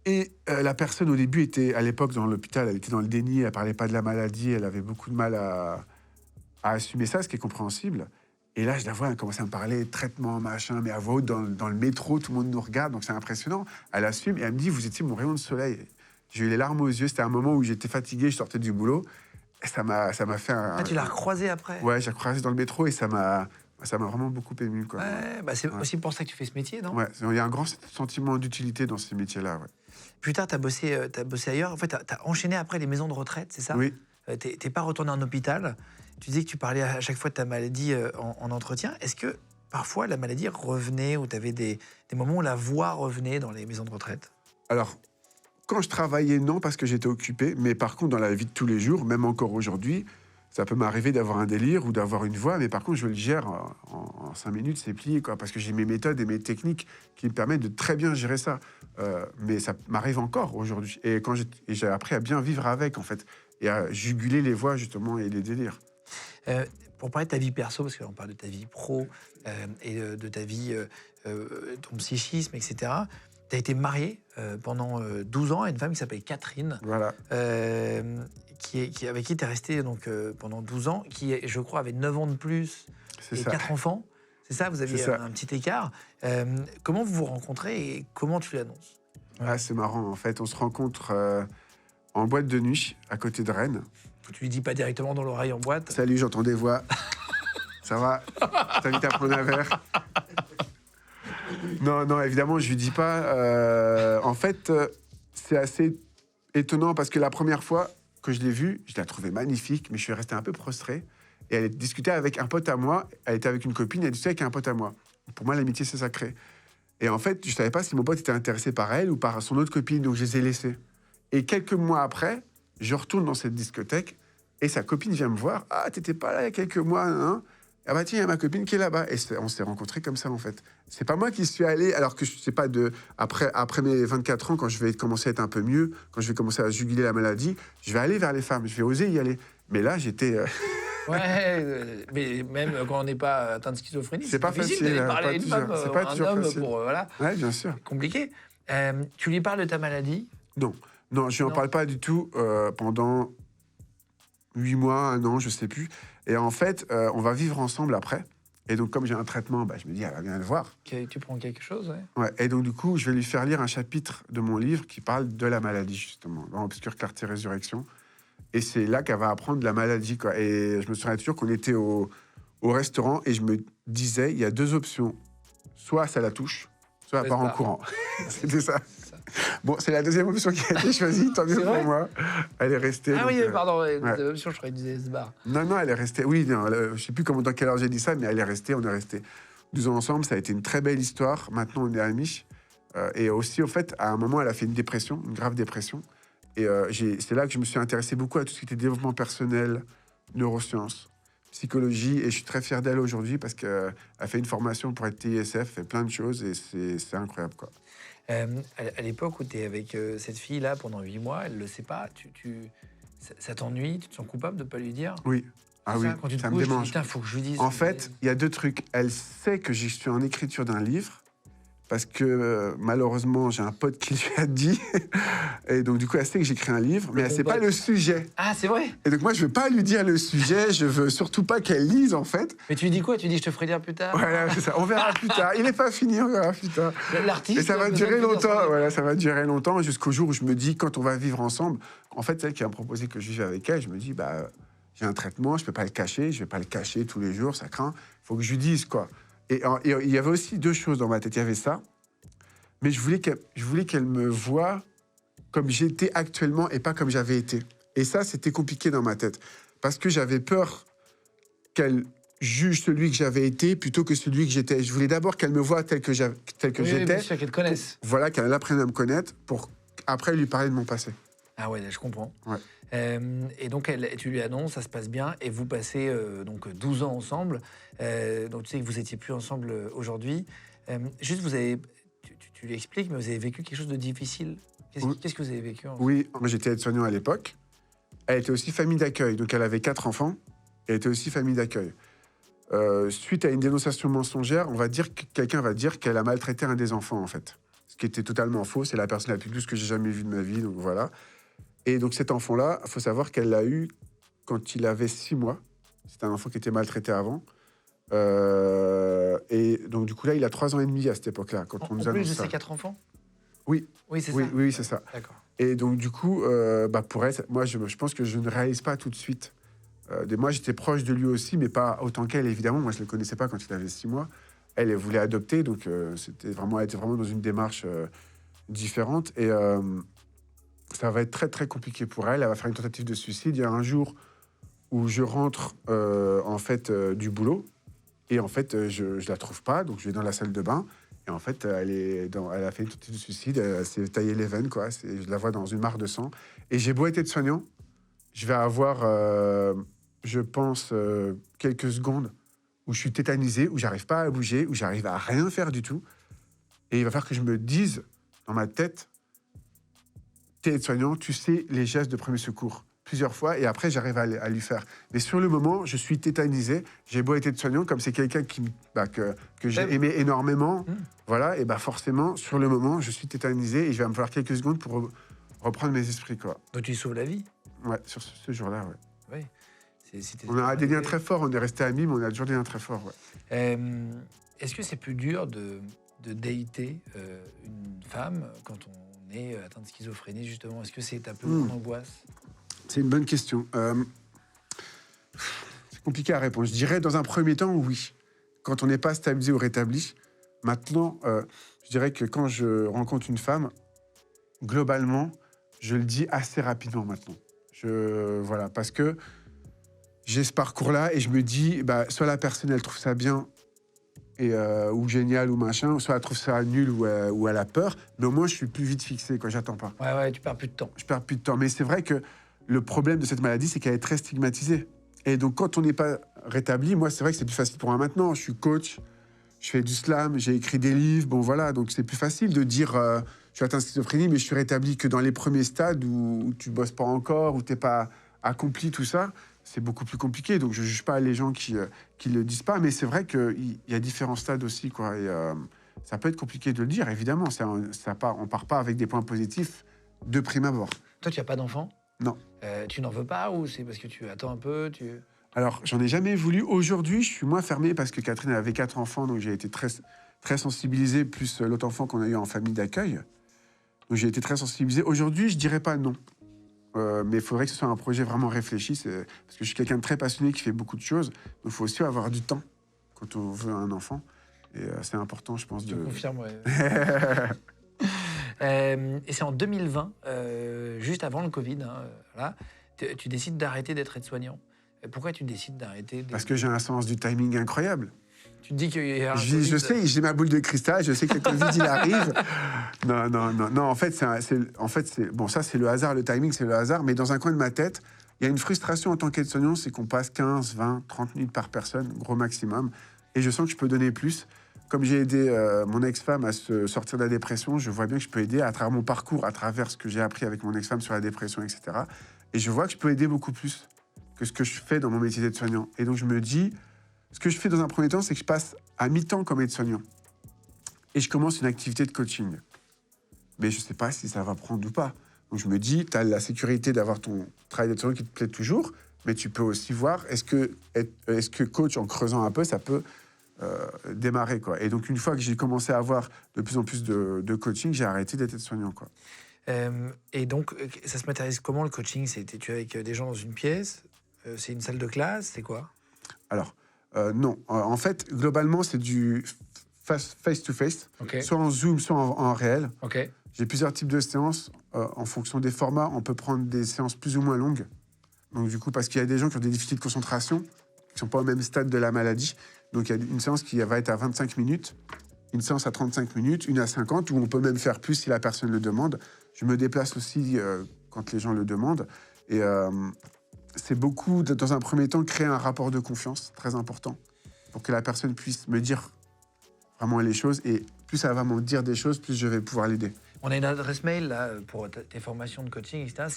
Et la personne, au début, était, à l'époque, dans l'hôpital, elle était dans le déni, elle parlait pas de la maladie, elle avait beaucoup de mal à assumer ça, ce qui est compréhensible. Et là, je la vois, elle commence à me parler traitement, machin, mais à voix haute, dans le métro, tout le monde nous regarde, donc c'est impressionnant. Elle assume et elle me dit, vous étiez mon rayon de soleil. J'ai eu les larmes aux yeux, c'était un moment où j'étais fatigué, je sortais du boulot. Et ça m'a fait un... Ah, tu l'as recroisé après? Ouais, j'ai recroisé dans le métro et ça m'a vraiment beaucoup ému, quoi. Ouais, bah c'est aussi pour ça que tu fais ce métier, non? Ouais, il y a un grand sentiment d'utilité dans ces métiers-là, ouais. Plus tard, tu as bossé ailleurs. En fait, tu as enchaîné après les maisons de retraite, c'est ça? Oui. T'es pas retourné en hôpital. Tu disais que tu parlais à chaque fois de ta maladie en entretien. Est-ce que parfois la maladie revenait ou tu avais des moments où la voix revenait dans les maisons de retraite? Alors, quand je travaillais, non, parce que j'étais occupé. Mais par contre, dans la vie de tous les jours, même encore aujourd'hui, ça peut m'arriver d'avoir un délire ou d'avoir une voix. Mais par contre, je le gère en 5 minutes, c'est plié, quoi. Parce que j'ai mes méthodes et mes techniques qui me permettent de très bien gérer ça. Mais ça m'arrive encore aujourd'hui. Et j'ai appris à bien vivre avec, en fait. Et à juguler les voix, justement, et les délires. Pour parler de ta vie perso, parce qu'on parle de ta vie pro et de ta vie, ton psychisme, etc. Tu as été marié pendant 12 ans à une femme qui s'appelle Catherine, Voilà. avec qui tu es resté donc, pendant 12 ans, qui, je crois, avait 9 ans de plus C'est et ça. 4 enfants. C'est ça, vous aviez C'est ça. un petit écart. Comment vous vous rencontrez et comment tu l'annonces? Ah, c'est marrant, en fait. On se rencontre en boîte de nuit, à côté de Rennes. Tu lui dis pas directement dans l'oreille en boîte? Salut, j'entends des voix. Ça va? Je t'invite à prendre un verre. Non, évidemment, je lui dis pas. En fait, c'est assez étonnant parce que la première fois que je l'ai vue, je la trouvais magnifique, mais je suis resté un peu prostré. Et elle discutait avec un pote à moi. Elle était avec une copine, elle discutait avec un pote à moi. Pour moi, l'amitié, c'est sacré. Et en fait, je savais pas si mon pote était intéressé par elle ou par son autre copine, donc je les ai laissés. Et quelques mois après, je retourne dans cette discothèque et sa copine vient me voir. « Ah, t'étais pas là il y a quelques mois, hein ?» Ah bah tiens, il y a ma copine qui est là-bas. Et on s'est rencontrés comme ça, en fait. C'est pas moi qui suis allé, alors que je sais pas, après mes 24 ans, quand je vais commencer à être un peu mieux, quand je vais commencer à juguler la maladie, je vais aller vers les femmes, je vais oser y aller. Mais là, j'étais... Ouais, mais même quand on n'est pas atteint de schizophrénie, c'est pas difficile facile, d'aller parler à une toujours. femme, C'est pas un toujours homme facile. pour... voilà, Ouais, bien sûr. compliqué. Tu lui parles de ta maladie? Non, je n'en Non. parle pas du tout pendant 8 mois, 1 an, je sais plus. Et en fait, on va vivre ensemble après. Et donc, comme j'ai un traitement, bah, je me dis, elle va bien le voir. Tu prends quelque chose, ouais. Ouais. Et donc, du coup, je vais lui faire lire un chapitre de mon livre qui parle de la maladie, justement, dans Obscure Clarté Résurrection. Et c'est là qu'elle va apprendre la maladie, quoi. Et je me souviens toujours qu'on était au restaurant et je me disais, il y a 2 options. Soit ça la touche, soit elle part en courant. C'était ça. Bon, c'est la deuxième option qui a été choisie, tant mieux C'est pour vrai moi. Elle est restée. Ah donc, oui, pardon, ouais. je croyais que tu disais se barre. Non, elle est restée. Oui, non, je sais plus dans quelle heure j'ai dit ça, mais elle est restée. On est restés 12 ans ensemble. Ça a été une très belle histoire. Maintenant, on est amis. Et aussi, au fait, à un moment, elle a fait une dépression, une grave dépression. Et c'est là que je me suis intéressé beaucoup à tout ce qui était développement personnel, neurosciences, psychologie. Et je suis très fier d'elle aujourd'hui parce qu'elle a fait une formation pour être TISF, fait plein de choses et c'est incroyable, quoi. À l'époque où tu es avec cette fille-là pendant 8 mois, elle ne le sait pas, ça t'ennuie, tu te sens coupable de ne pas lui dire? Oui. Ah Ça, oui, quand tu te ça me couches, tu te dis, démange. putain, faut que je lui dise. En fait, il y a 2 trucs. Elle sait que je suis en écriture d'un livre parce que malheureusement, j'ai un pote qui lui a dit. Et donc, du coup, elle sait que j'écris un livre, mais elle ne sait pas le sujet. Ah, c'est vrai? Et donc, moi, je ne veux pas lui dire le sujet. Je veux surtout pas qu'elle lise, en fait. Mais tu lui dis quoi? Tu lui dis, je te ferai lire plus tard? Voilà, c'est ça. On verra plus tard. Il n'est pas fini, on verra plus tard. L'artiste. Et ça va durer longtemps. Voilà, ça va durer longtemps jusqu'au jour où je me dis, quand on va vivre ensemble, en fait, celle qui a proposé que je vive avec elle, je me dis, bah, j'ai un traitement, je ne peux pas le cacher, je ne vais pas le cacher tous les jours, ça craint. Il faut que je lui dise, quoi. Et il y avait aussi 2 choses dans ma tête. Il y avait ça, mais je voulais qu'elle me voie comme j'étais actuellement et pas comme j'avais été. Et ça, c'était compliqué dans ma tête. Parce que j'avais peur qu'elle juge celui que j'avais été plutôt que celui que j'étais. Je voulais d'abord qu'elle me voie tel que j'étais. Oui, bien sûr, qu'elle te connaisse. Voilà, qu'elle apprenne à me connaître pour après lui parler de mon passé. Ah ouais, là, je comprends. Ouais. Et donc, tu lui annonces, ça se passe bien, et vous passez donc 12 ans ensemble. Donc, tu sais que vous n'étiez plus ensemble aujourd'hui. Juste, tu lui expliques, mais vous avez vécu quelque chose de difficile. Qu'est-ce que vous avez vécu ensemble? Oui, moi j'étais aide-soignant à l'époque. Elle était aussi famille d'accueil, donc elle avait 4 enfants. Elle était aussi famille d'accueil. suite à une dénonciation mensongère, on va dire que quelqu'un va dire qu'elle a maltraité un des enfants, en fait. Ce qui était totalement faux. C'est la personne la plus douce que j'ai jamais vue de ma vie, donc voilà. Et donc cet enfant-là, il faut savoir qu'elle l'a eu quand il avait 6 mois. C'était un enfant qui était maltraité avant. Et donc du coup là, il a 3 ans et demi à cette époque-là, quand on nous En plus annonce de ça. ses 4 enfants? Oui, Oui, c'est oui, ça. oui, c'est ça. D'accord. Et donc du coup, pour elle, moi je pense que je ne réalise pas tout de suite. Moi j'étais proche de lui aussi, mais pas autant qu'elle, évidemment. Moi je ne le connaissais pas quand il avait 6 mois. Elle voulait adopter, donc elle était vraiment dans une démarche différente. Et ça va être très très compliqué pour elle. Elle va faire une tentative de suicide. Il y a un jour où je rentre en fait du boulot et en fait je la trouve pas, donc je vais dans la salle de bain et en fait elle a fait une tentative de suicide, elle s'est taillé les veines quoi. Je la vois dans une mare de sang et j'ai beau être soignant, je vais avoir je pense quelques secondes où je suis tétanisé, où j'arrive pas à bouger, où j'arrive à rien faire du tout et il va falloir que je me dise dans ma tête, t'es aide-soignant, tu sais les gestes de premier secours plusieurs fois et après j'arrive à lui faire. Mais sur le moment, je suis tétanisé. J'ai beau être aide-soignant, comme c'est quelqu'un que j'ai aimé énormément, voilà, et forcément, sur le moment, je suis tétanisé et il va me falloir quelques secondes pour reprendre mes esprits, quoi. Donc tu lui sauves la vie? Ouais, sur ce jour-là, ouais. Oui. On a des liens très forts, on est restés amis, mais on a toujours des liens très forts, ouais. Est-ce que c'est plus dur de dater une femme quand on est atteint de schizophrénie, justement? Est-ce que c'est un peu mon angoisse? C'est une bonne question. C'est compliqué à répondre. Je dirais dans un premier temps, oui. Quand on n'est pas stabilisé ou rétabli. Maintenant, je dirais que quand je rencontre une femme, globalement, je le dis assez rapidement maintenant. Voilà, parce que j'ai ce parcours-là et je me dis, soit la personne, elle trouve ça bien ou génial ou machin, soit elle trouve ça nul ou elle a peur, mais au moins, je suis plus vite fixé, quoi. J'attends pas. Ouais, tu perds plus de temps. Je perds plus de temps. Mais c'est vrai que le problème de cette maladie, c'est qu'elle est très stigmatisée. Et donc, quand on n'est pas rétabli, moi, c'est vrai que c'est plus facile pour moi maintenant. Je suis coach, je fais du slam, j'ai écrit des livres, bon voilà. Donc, c'est plus facile de dire je suis atteint de schizophrénie, mais je suis rétabli que dans les premiers stades où tu bosses pas encore, où t'es pas accompli, tout ça. C'est beaucoup plus compliqué. Donc, je juge pas les gens qui le disent pas, mais c'est vrai qu'il y a différents stades aussi, quoi. Et ça peut être compliqué de le dire, évidemment. On part pas avec des points positifs de prime abord. Toi, tu n'as pas d'enfant? Non. Tu n'en veux pas ou c'est parce que tu attends un peu Alors, j'en ai jamais voulu. Aujourd'hui, je suis moins fermé parce que Catherine avait 4 enfants, donc j'ai été très, très sensibilisé, plus l'autre enfant qu'on a eu en famille d'accueil. Donc j'ai été très sensibilisé. Aujourd'hui, je dirais pas non. Mais il faudrait que ce soit un projet vraiment réfléchi, parce que je suis quelqu'un de très passionné qui fait beaucoup de choses. Donc il faut aussi avoir du temps quand on veut un enfant. Et c'est important, je pense. Je confirme, ouais. Et c'est en 2020, juste avant le Covid, là, tu décides d'arrêter d'être aide-soignant. Pourquoi tu décides d'arrêter Parce que j'ai un sens du timing incroyable. Tu te dis qu'il y a un je sais, j'ai ma boule de cristal, je sais que le Covid, il arrive. Non, en fait, bon, ça, c'est le hasard, le timing, c'est le hasard, mais dans un coin de ma tête, il y a une frustration en tant qu'aide-soignant, c'est qu'on passe 15, 20, 30 minutes par personne, gros maximum, et je sens que je peux donner plus. Comme j'ai aidé mon ex-femme à se sortir de la dépression, je vois bien que je peux aider à travers mon parcours, à travers ce que j'ai appris avec mon ex-femme sur la dépression, etc. Et je vois que je peux aider beaucoup plus que ce que je fais dans mon métier d'aide-soignant. Et donc je me dis, ce que je fais dans un premier temps, c'est que je passe à mi-temps comme aide-soignant. Et je commence une activité de coaching. Mais je ne sais pas si ça va prendre ou pas. Donc je me dis, tu as la sécurité d'avoir ton travail d'aide-soignant qui te plaît toujours, mais tu peux aussi voir, est-ce que coach, en creusant un peu, ça peut démarrer, quoi. Et donc, une fois que j'ai commencé à avoir de plus en plus de coaching, j'ai arrêté d'être aide-soignant, quoi. Et donc, ça se matérialise comment, le coaching? Tu es avec des gens dans une pièce? C'est une salle de classe? C'est quoi? Alors, non. En fait, globalement, c'est du face-to-face, Okay. soit en Zoom, soit en réel. Okay. J'ai plusieurs types de séances. En fonction des formats, on peut prendre des séances plus ou moins longues. Donc, du coup, parce qu'il y a des gens qui ont des difficultés de concentration, qui ne sont pas au même stade de la maladie. Donc, il y a une séance qui va être à 25 minutes, une séance à 35 minutes, une à 50, où on peut même faire plus si la personne le demande. Je me déplace aussi quand les gens le demandent. Et c'est beaucoup, dans un premier temps, créer un rapport de confiance très important pour que la personne puisse me dire vraiment les choses. Et plus elle va m'en dire des choses, plus je vais pouvoir l'aider. On a une adresse mail là, pour tes formations de coaching, etc.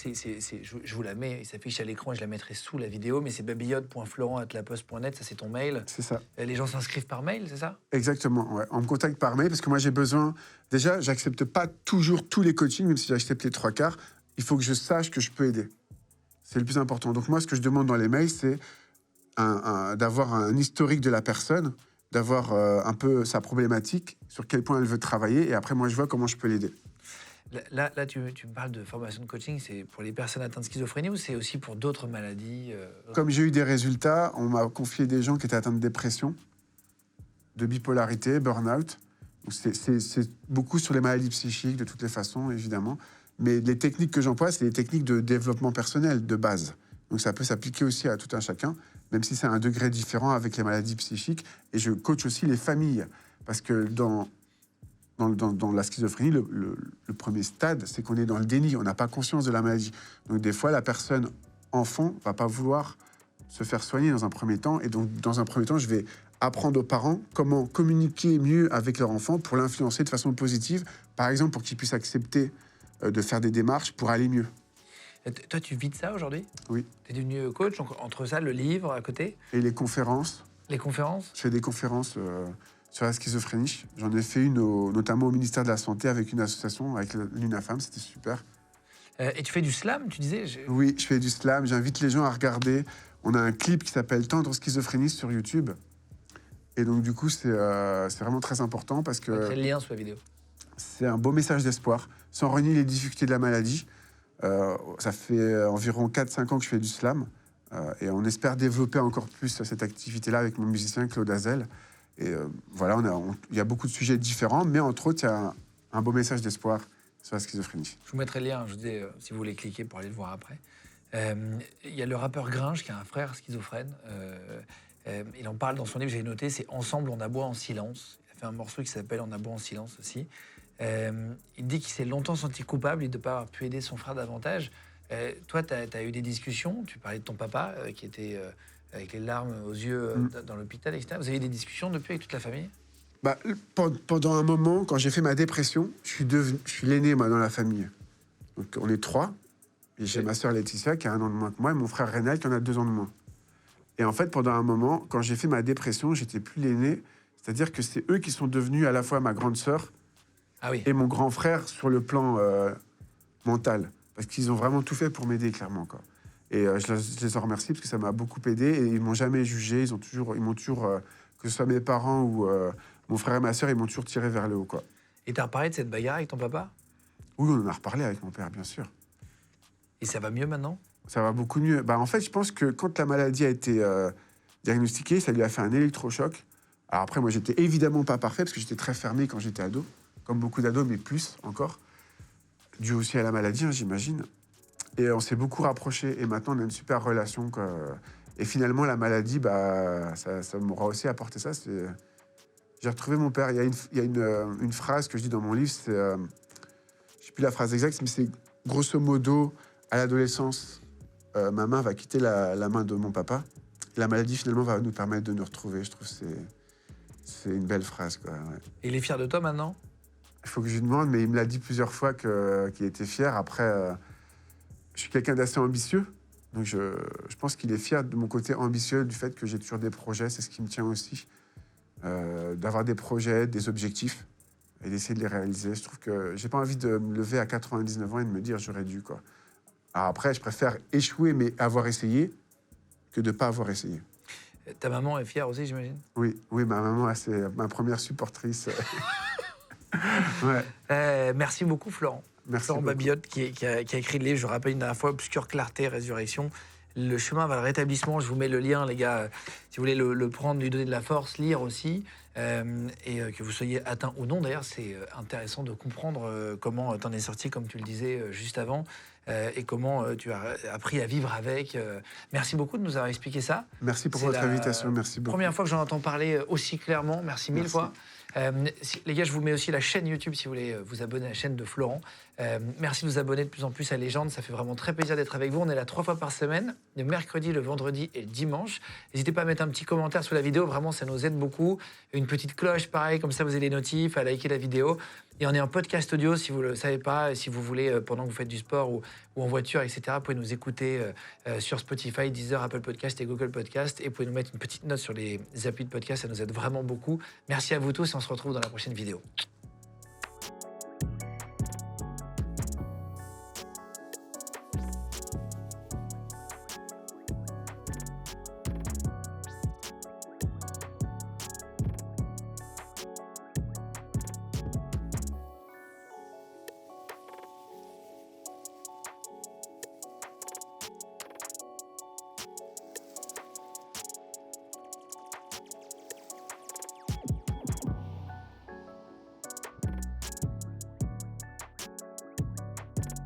Je vous la mets, il s'affiche à l'écran et je la mettrai sous la vidéo, mais c'est babiotte.florent@laposte.net, ça c'est ton mail. C'est ça. Les gens s'inscrivent par mail, c'est ça? Exactement, ouais. On me contacte par mail parce que moi j'ai besoin. Déjà, j'accepte pas toujours tous les coachings, même si j'accepte les 3/4. Il faut que je sache que je peux aider. C'est le plus important. Donc moi, ce que je demande dans les mails, c'est d'avoir un historique de la personne, d'avoir un peu sa problématique, sur quel point elle veut travailler, et après moi je vois comment je peux l'aider. Là, tu me parles de formation de coaching, c'est pour les personnes atteintes de schizophrénie ou c'est aussi pour d'autres maladies Comme j'ai eu des résultats, on m'a confié des gens qui étaient atteints de dépression, de bipolarité, burn-out. Donc c'est beaucoup sur les maladies psychiques, de toutes les façons, évidemment. Mais les techniques que j'emploie, c'est des techniques de développement personnel, de base. Donc ça peut s'appliquer aussi à tout un chacun, même si c'est à un degré différent avec les maladies psychiques. Et je coach aussi les familles, parce que dans la schizophrénie, le premier stade, c'est qu'on est dans le déni, on n'a pas conscience de la maladie. Donc des fois, la personne enfant va pas vouloir se faire soigner dans un premier temps. Et donc, dans un premier temps, je vais apprendre aux parents comment communiquer mieux avec leur enfant pour l'influencer de façon positive. Par exemple, pour qu'ils puissent accepter de faire des démarches pour aller mieux. Toi, tu vis de ça aujourd'hui? Oui. Tu es devenu coach, donc entre ça, le livre à côté? Et les conférences. Les conférences? Je fais des conférences sur la schizophrénie. J'en ai fait une notamment au ministère de la Santé avec une association, avec l'UNAFAM, c'était super. Et tu fais du slam, tu disais? Oui, je fais du slam, j'invite les gens à regarder. On a un clip qui s'appelle Tendre schizophrénie sur YouTube. Et donc du coup, c'est vraiment très important parce que... C'est le lien sous la vidéo. C'est un beau message d'espoir, sans renier les difficultés de la maladie. Ça fait environ 4-5 ans que je fais du slam. Et on espère développer encore plus cette activité-là avec mon musicien Claude Azel. Et voilà, il y a beaucoup de sujets différents, mais entre autres, il y a un beau message d'espoir sur la schizophrénie. Je vous mettrai le lien, je disais, si vous voulez cliquer pour aller le voir après. Il y a le rappeur Gringe qui a un frère schizophrène. Il en parle dans son livre, j'ai noté, c'est Ensemble, on aboie en silence. Il a fait un morceau qui s'appelle On aboie en silence aussi. Il dit qu'il s'est longtemps senti coupable de ne pas avoir pu aider son frère davantage. Toi, tu as eu des discussions, tu parlais de ton papa qui était avec les larmes aux yeux dans l'hôpital, etc. Vous avez eu des discussions depuis avec toute la famille? Bah, pendant un moment, quand j'ai fait ma dépression, je suis l'aîné, moi, dans la famille. Donc, on est 3. Et j'ai ma sœur Laetitia, qui a 1 an de moins que moi, et mon frère Rénal, qui en a 2 ans de moins. Et en fait, pendant un moment, quand j'ai fait ma dépression, j'étais plus l'aîné. C'est-à-dire que c'est eux qui sont devenus à la fois ma grande sœur et mon grand frère sur le plan mental. Parce qu'ils ont vraiment tout fait pour m'aider, clairement, quoi. Et je les en remercie parce que ça m'a beaucoup aidé. Et ils m'ont jamais jugé. Ils m'ont toujours que ce soit mes parents ou mon frère et ma sœur, ils m'ont toujours tiré vers le haut, quoi. Et t'as reparlé de cette bagarre avec ton papa? Oui, on en a reparlé avec mon père, bien sûr. Et ça va mieux maintenant? Ça va beaucoup mieux. Bah, en fait, je pense que quand la maladie a été diagnostiquée, ça lui a fait un électrochoc. Alors après, moi, j'étais évidemment pas parfait parce que j'étais très fermé quand j'étais ado, comme beaucoup d'ados, mais plus encore, dû aussi à la maladie, hein, j'imagine. Et on s'est beaucoup rapprochés. Et maintenant, on a une super relation, quoi. Et finalement, la maladie, bah, ça m'aura aussi apporté ça. J'ai retrouvé mon père. Il y a une phrase que je dis dans mon livre, c'est... je sais plus la phrase exacte, mais c'est grosso modo, à l'adolescence, ma main va quitter la main de mon papa. La maladie, finalement, va nous permettre de nous retrouver. Je trouve que c'est une belle phrase, quoi. Ouais. Et il est fier de toi maintenant? Il faut que je lui demande, mais il me l'a dit plusieurs fois qu'il était fier. Après, je suis quelqu'un d'assez ambitieux. Donc, je pense qu'il est fier de mon côté ambitieux, du fait que j'ai toujours des projets. C'est ce qui me tient aussi. D'avoir des projets, des objectifs et d'essayer de les réaliser. Je trouve que j'ai pas envie de me lever à 99 ans et de me dire j'aurais dû, quoi. Alors après, je préfère échouer, mais avoir essayé, que de ne pas avoir essayé. Ta maman est fière aussi, j'imagine? Oui, ma maman, c'est ma première supportrice. Ouais. Merci beaucoup, Florent. Merci Florent beaucoup. Babiotte, qui a écrit le livre, je rappelle une dernière fois, Obscure clarté, résurrection. Le chemin vers le rétablissement, je vous mets le lien, les gars, si vous voulez le prendre, lui donner de la force, lire aussi, et que vous soyez atteint ou non. D'ailleurs, c'est intéressant de comprendre comment t'en es sorti, comme tu le disais juste avant, et comment tu as appris à vivre avec. Merci beaucoup de nous avoir expliqué ça. Merci pour votre invitation, merci beaucoup. Première fois que j'en entends parler aussi clairement, merci mille fois. Les gars, je vous mets aussi la chaîne YouTube si vous voulez vous abonner à la chaîne de Florent. Merci de vous abonner de plus en plus à Légende. Ça fait vraiment très plaisir d'être avec vous. On est là 3 fois par semaine, le mercredi, le vendredi et le dimanche. N'hésitez pas à mettre un petit commentaire sous la vidéo. Vraiment, ça nous aide beaucoup. Une petite cloche, pareil, comme ça vous avez les notifs, à liker la vidéo. Et on est en podcast audio, si vous ne le savez pas, et si vous voulez, pendant que vous faites du sport ou en voiture, etc., vous pouvez nous écouter sur Spotify, Deezer, Apple Podcast et Google Podcast. Et vous pouvez nous mettre une petite note sur les applis de podcast, ça nous aide vraiment beaucoup. Merci à vous tous et on se retrouve dans la prochaine vidéo.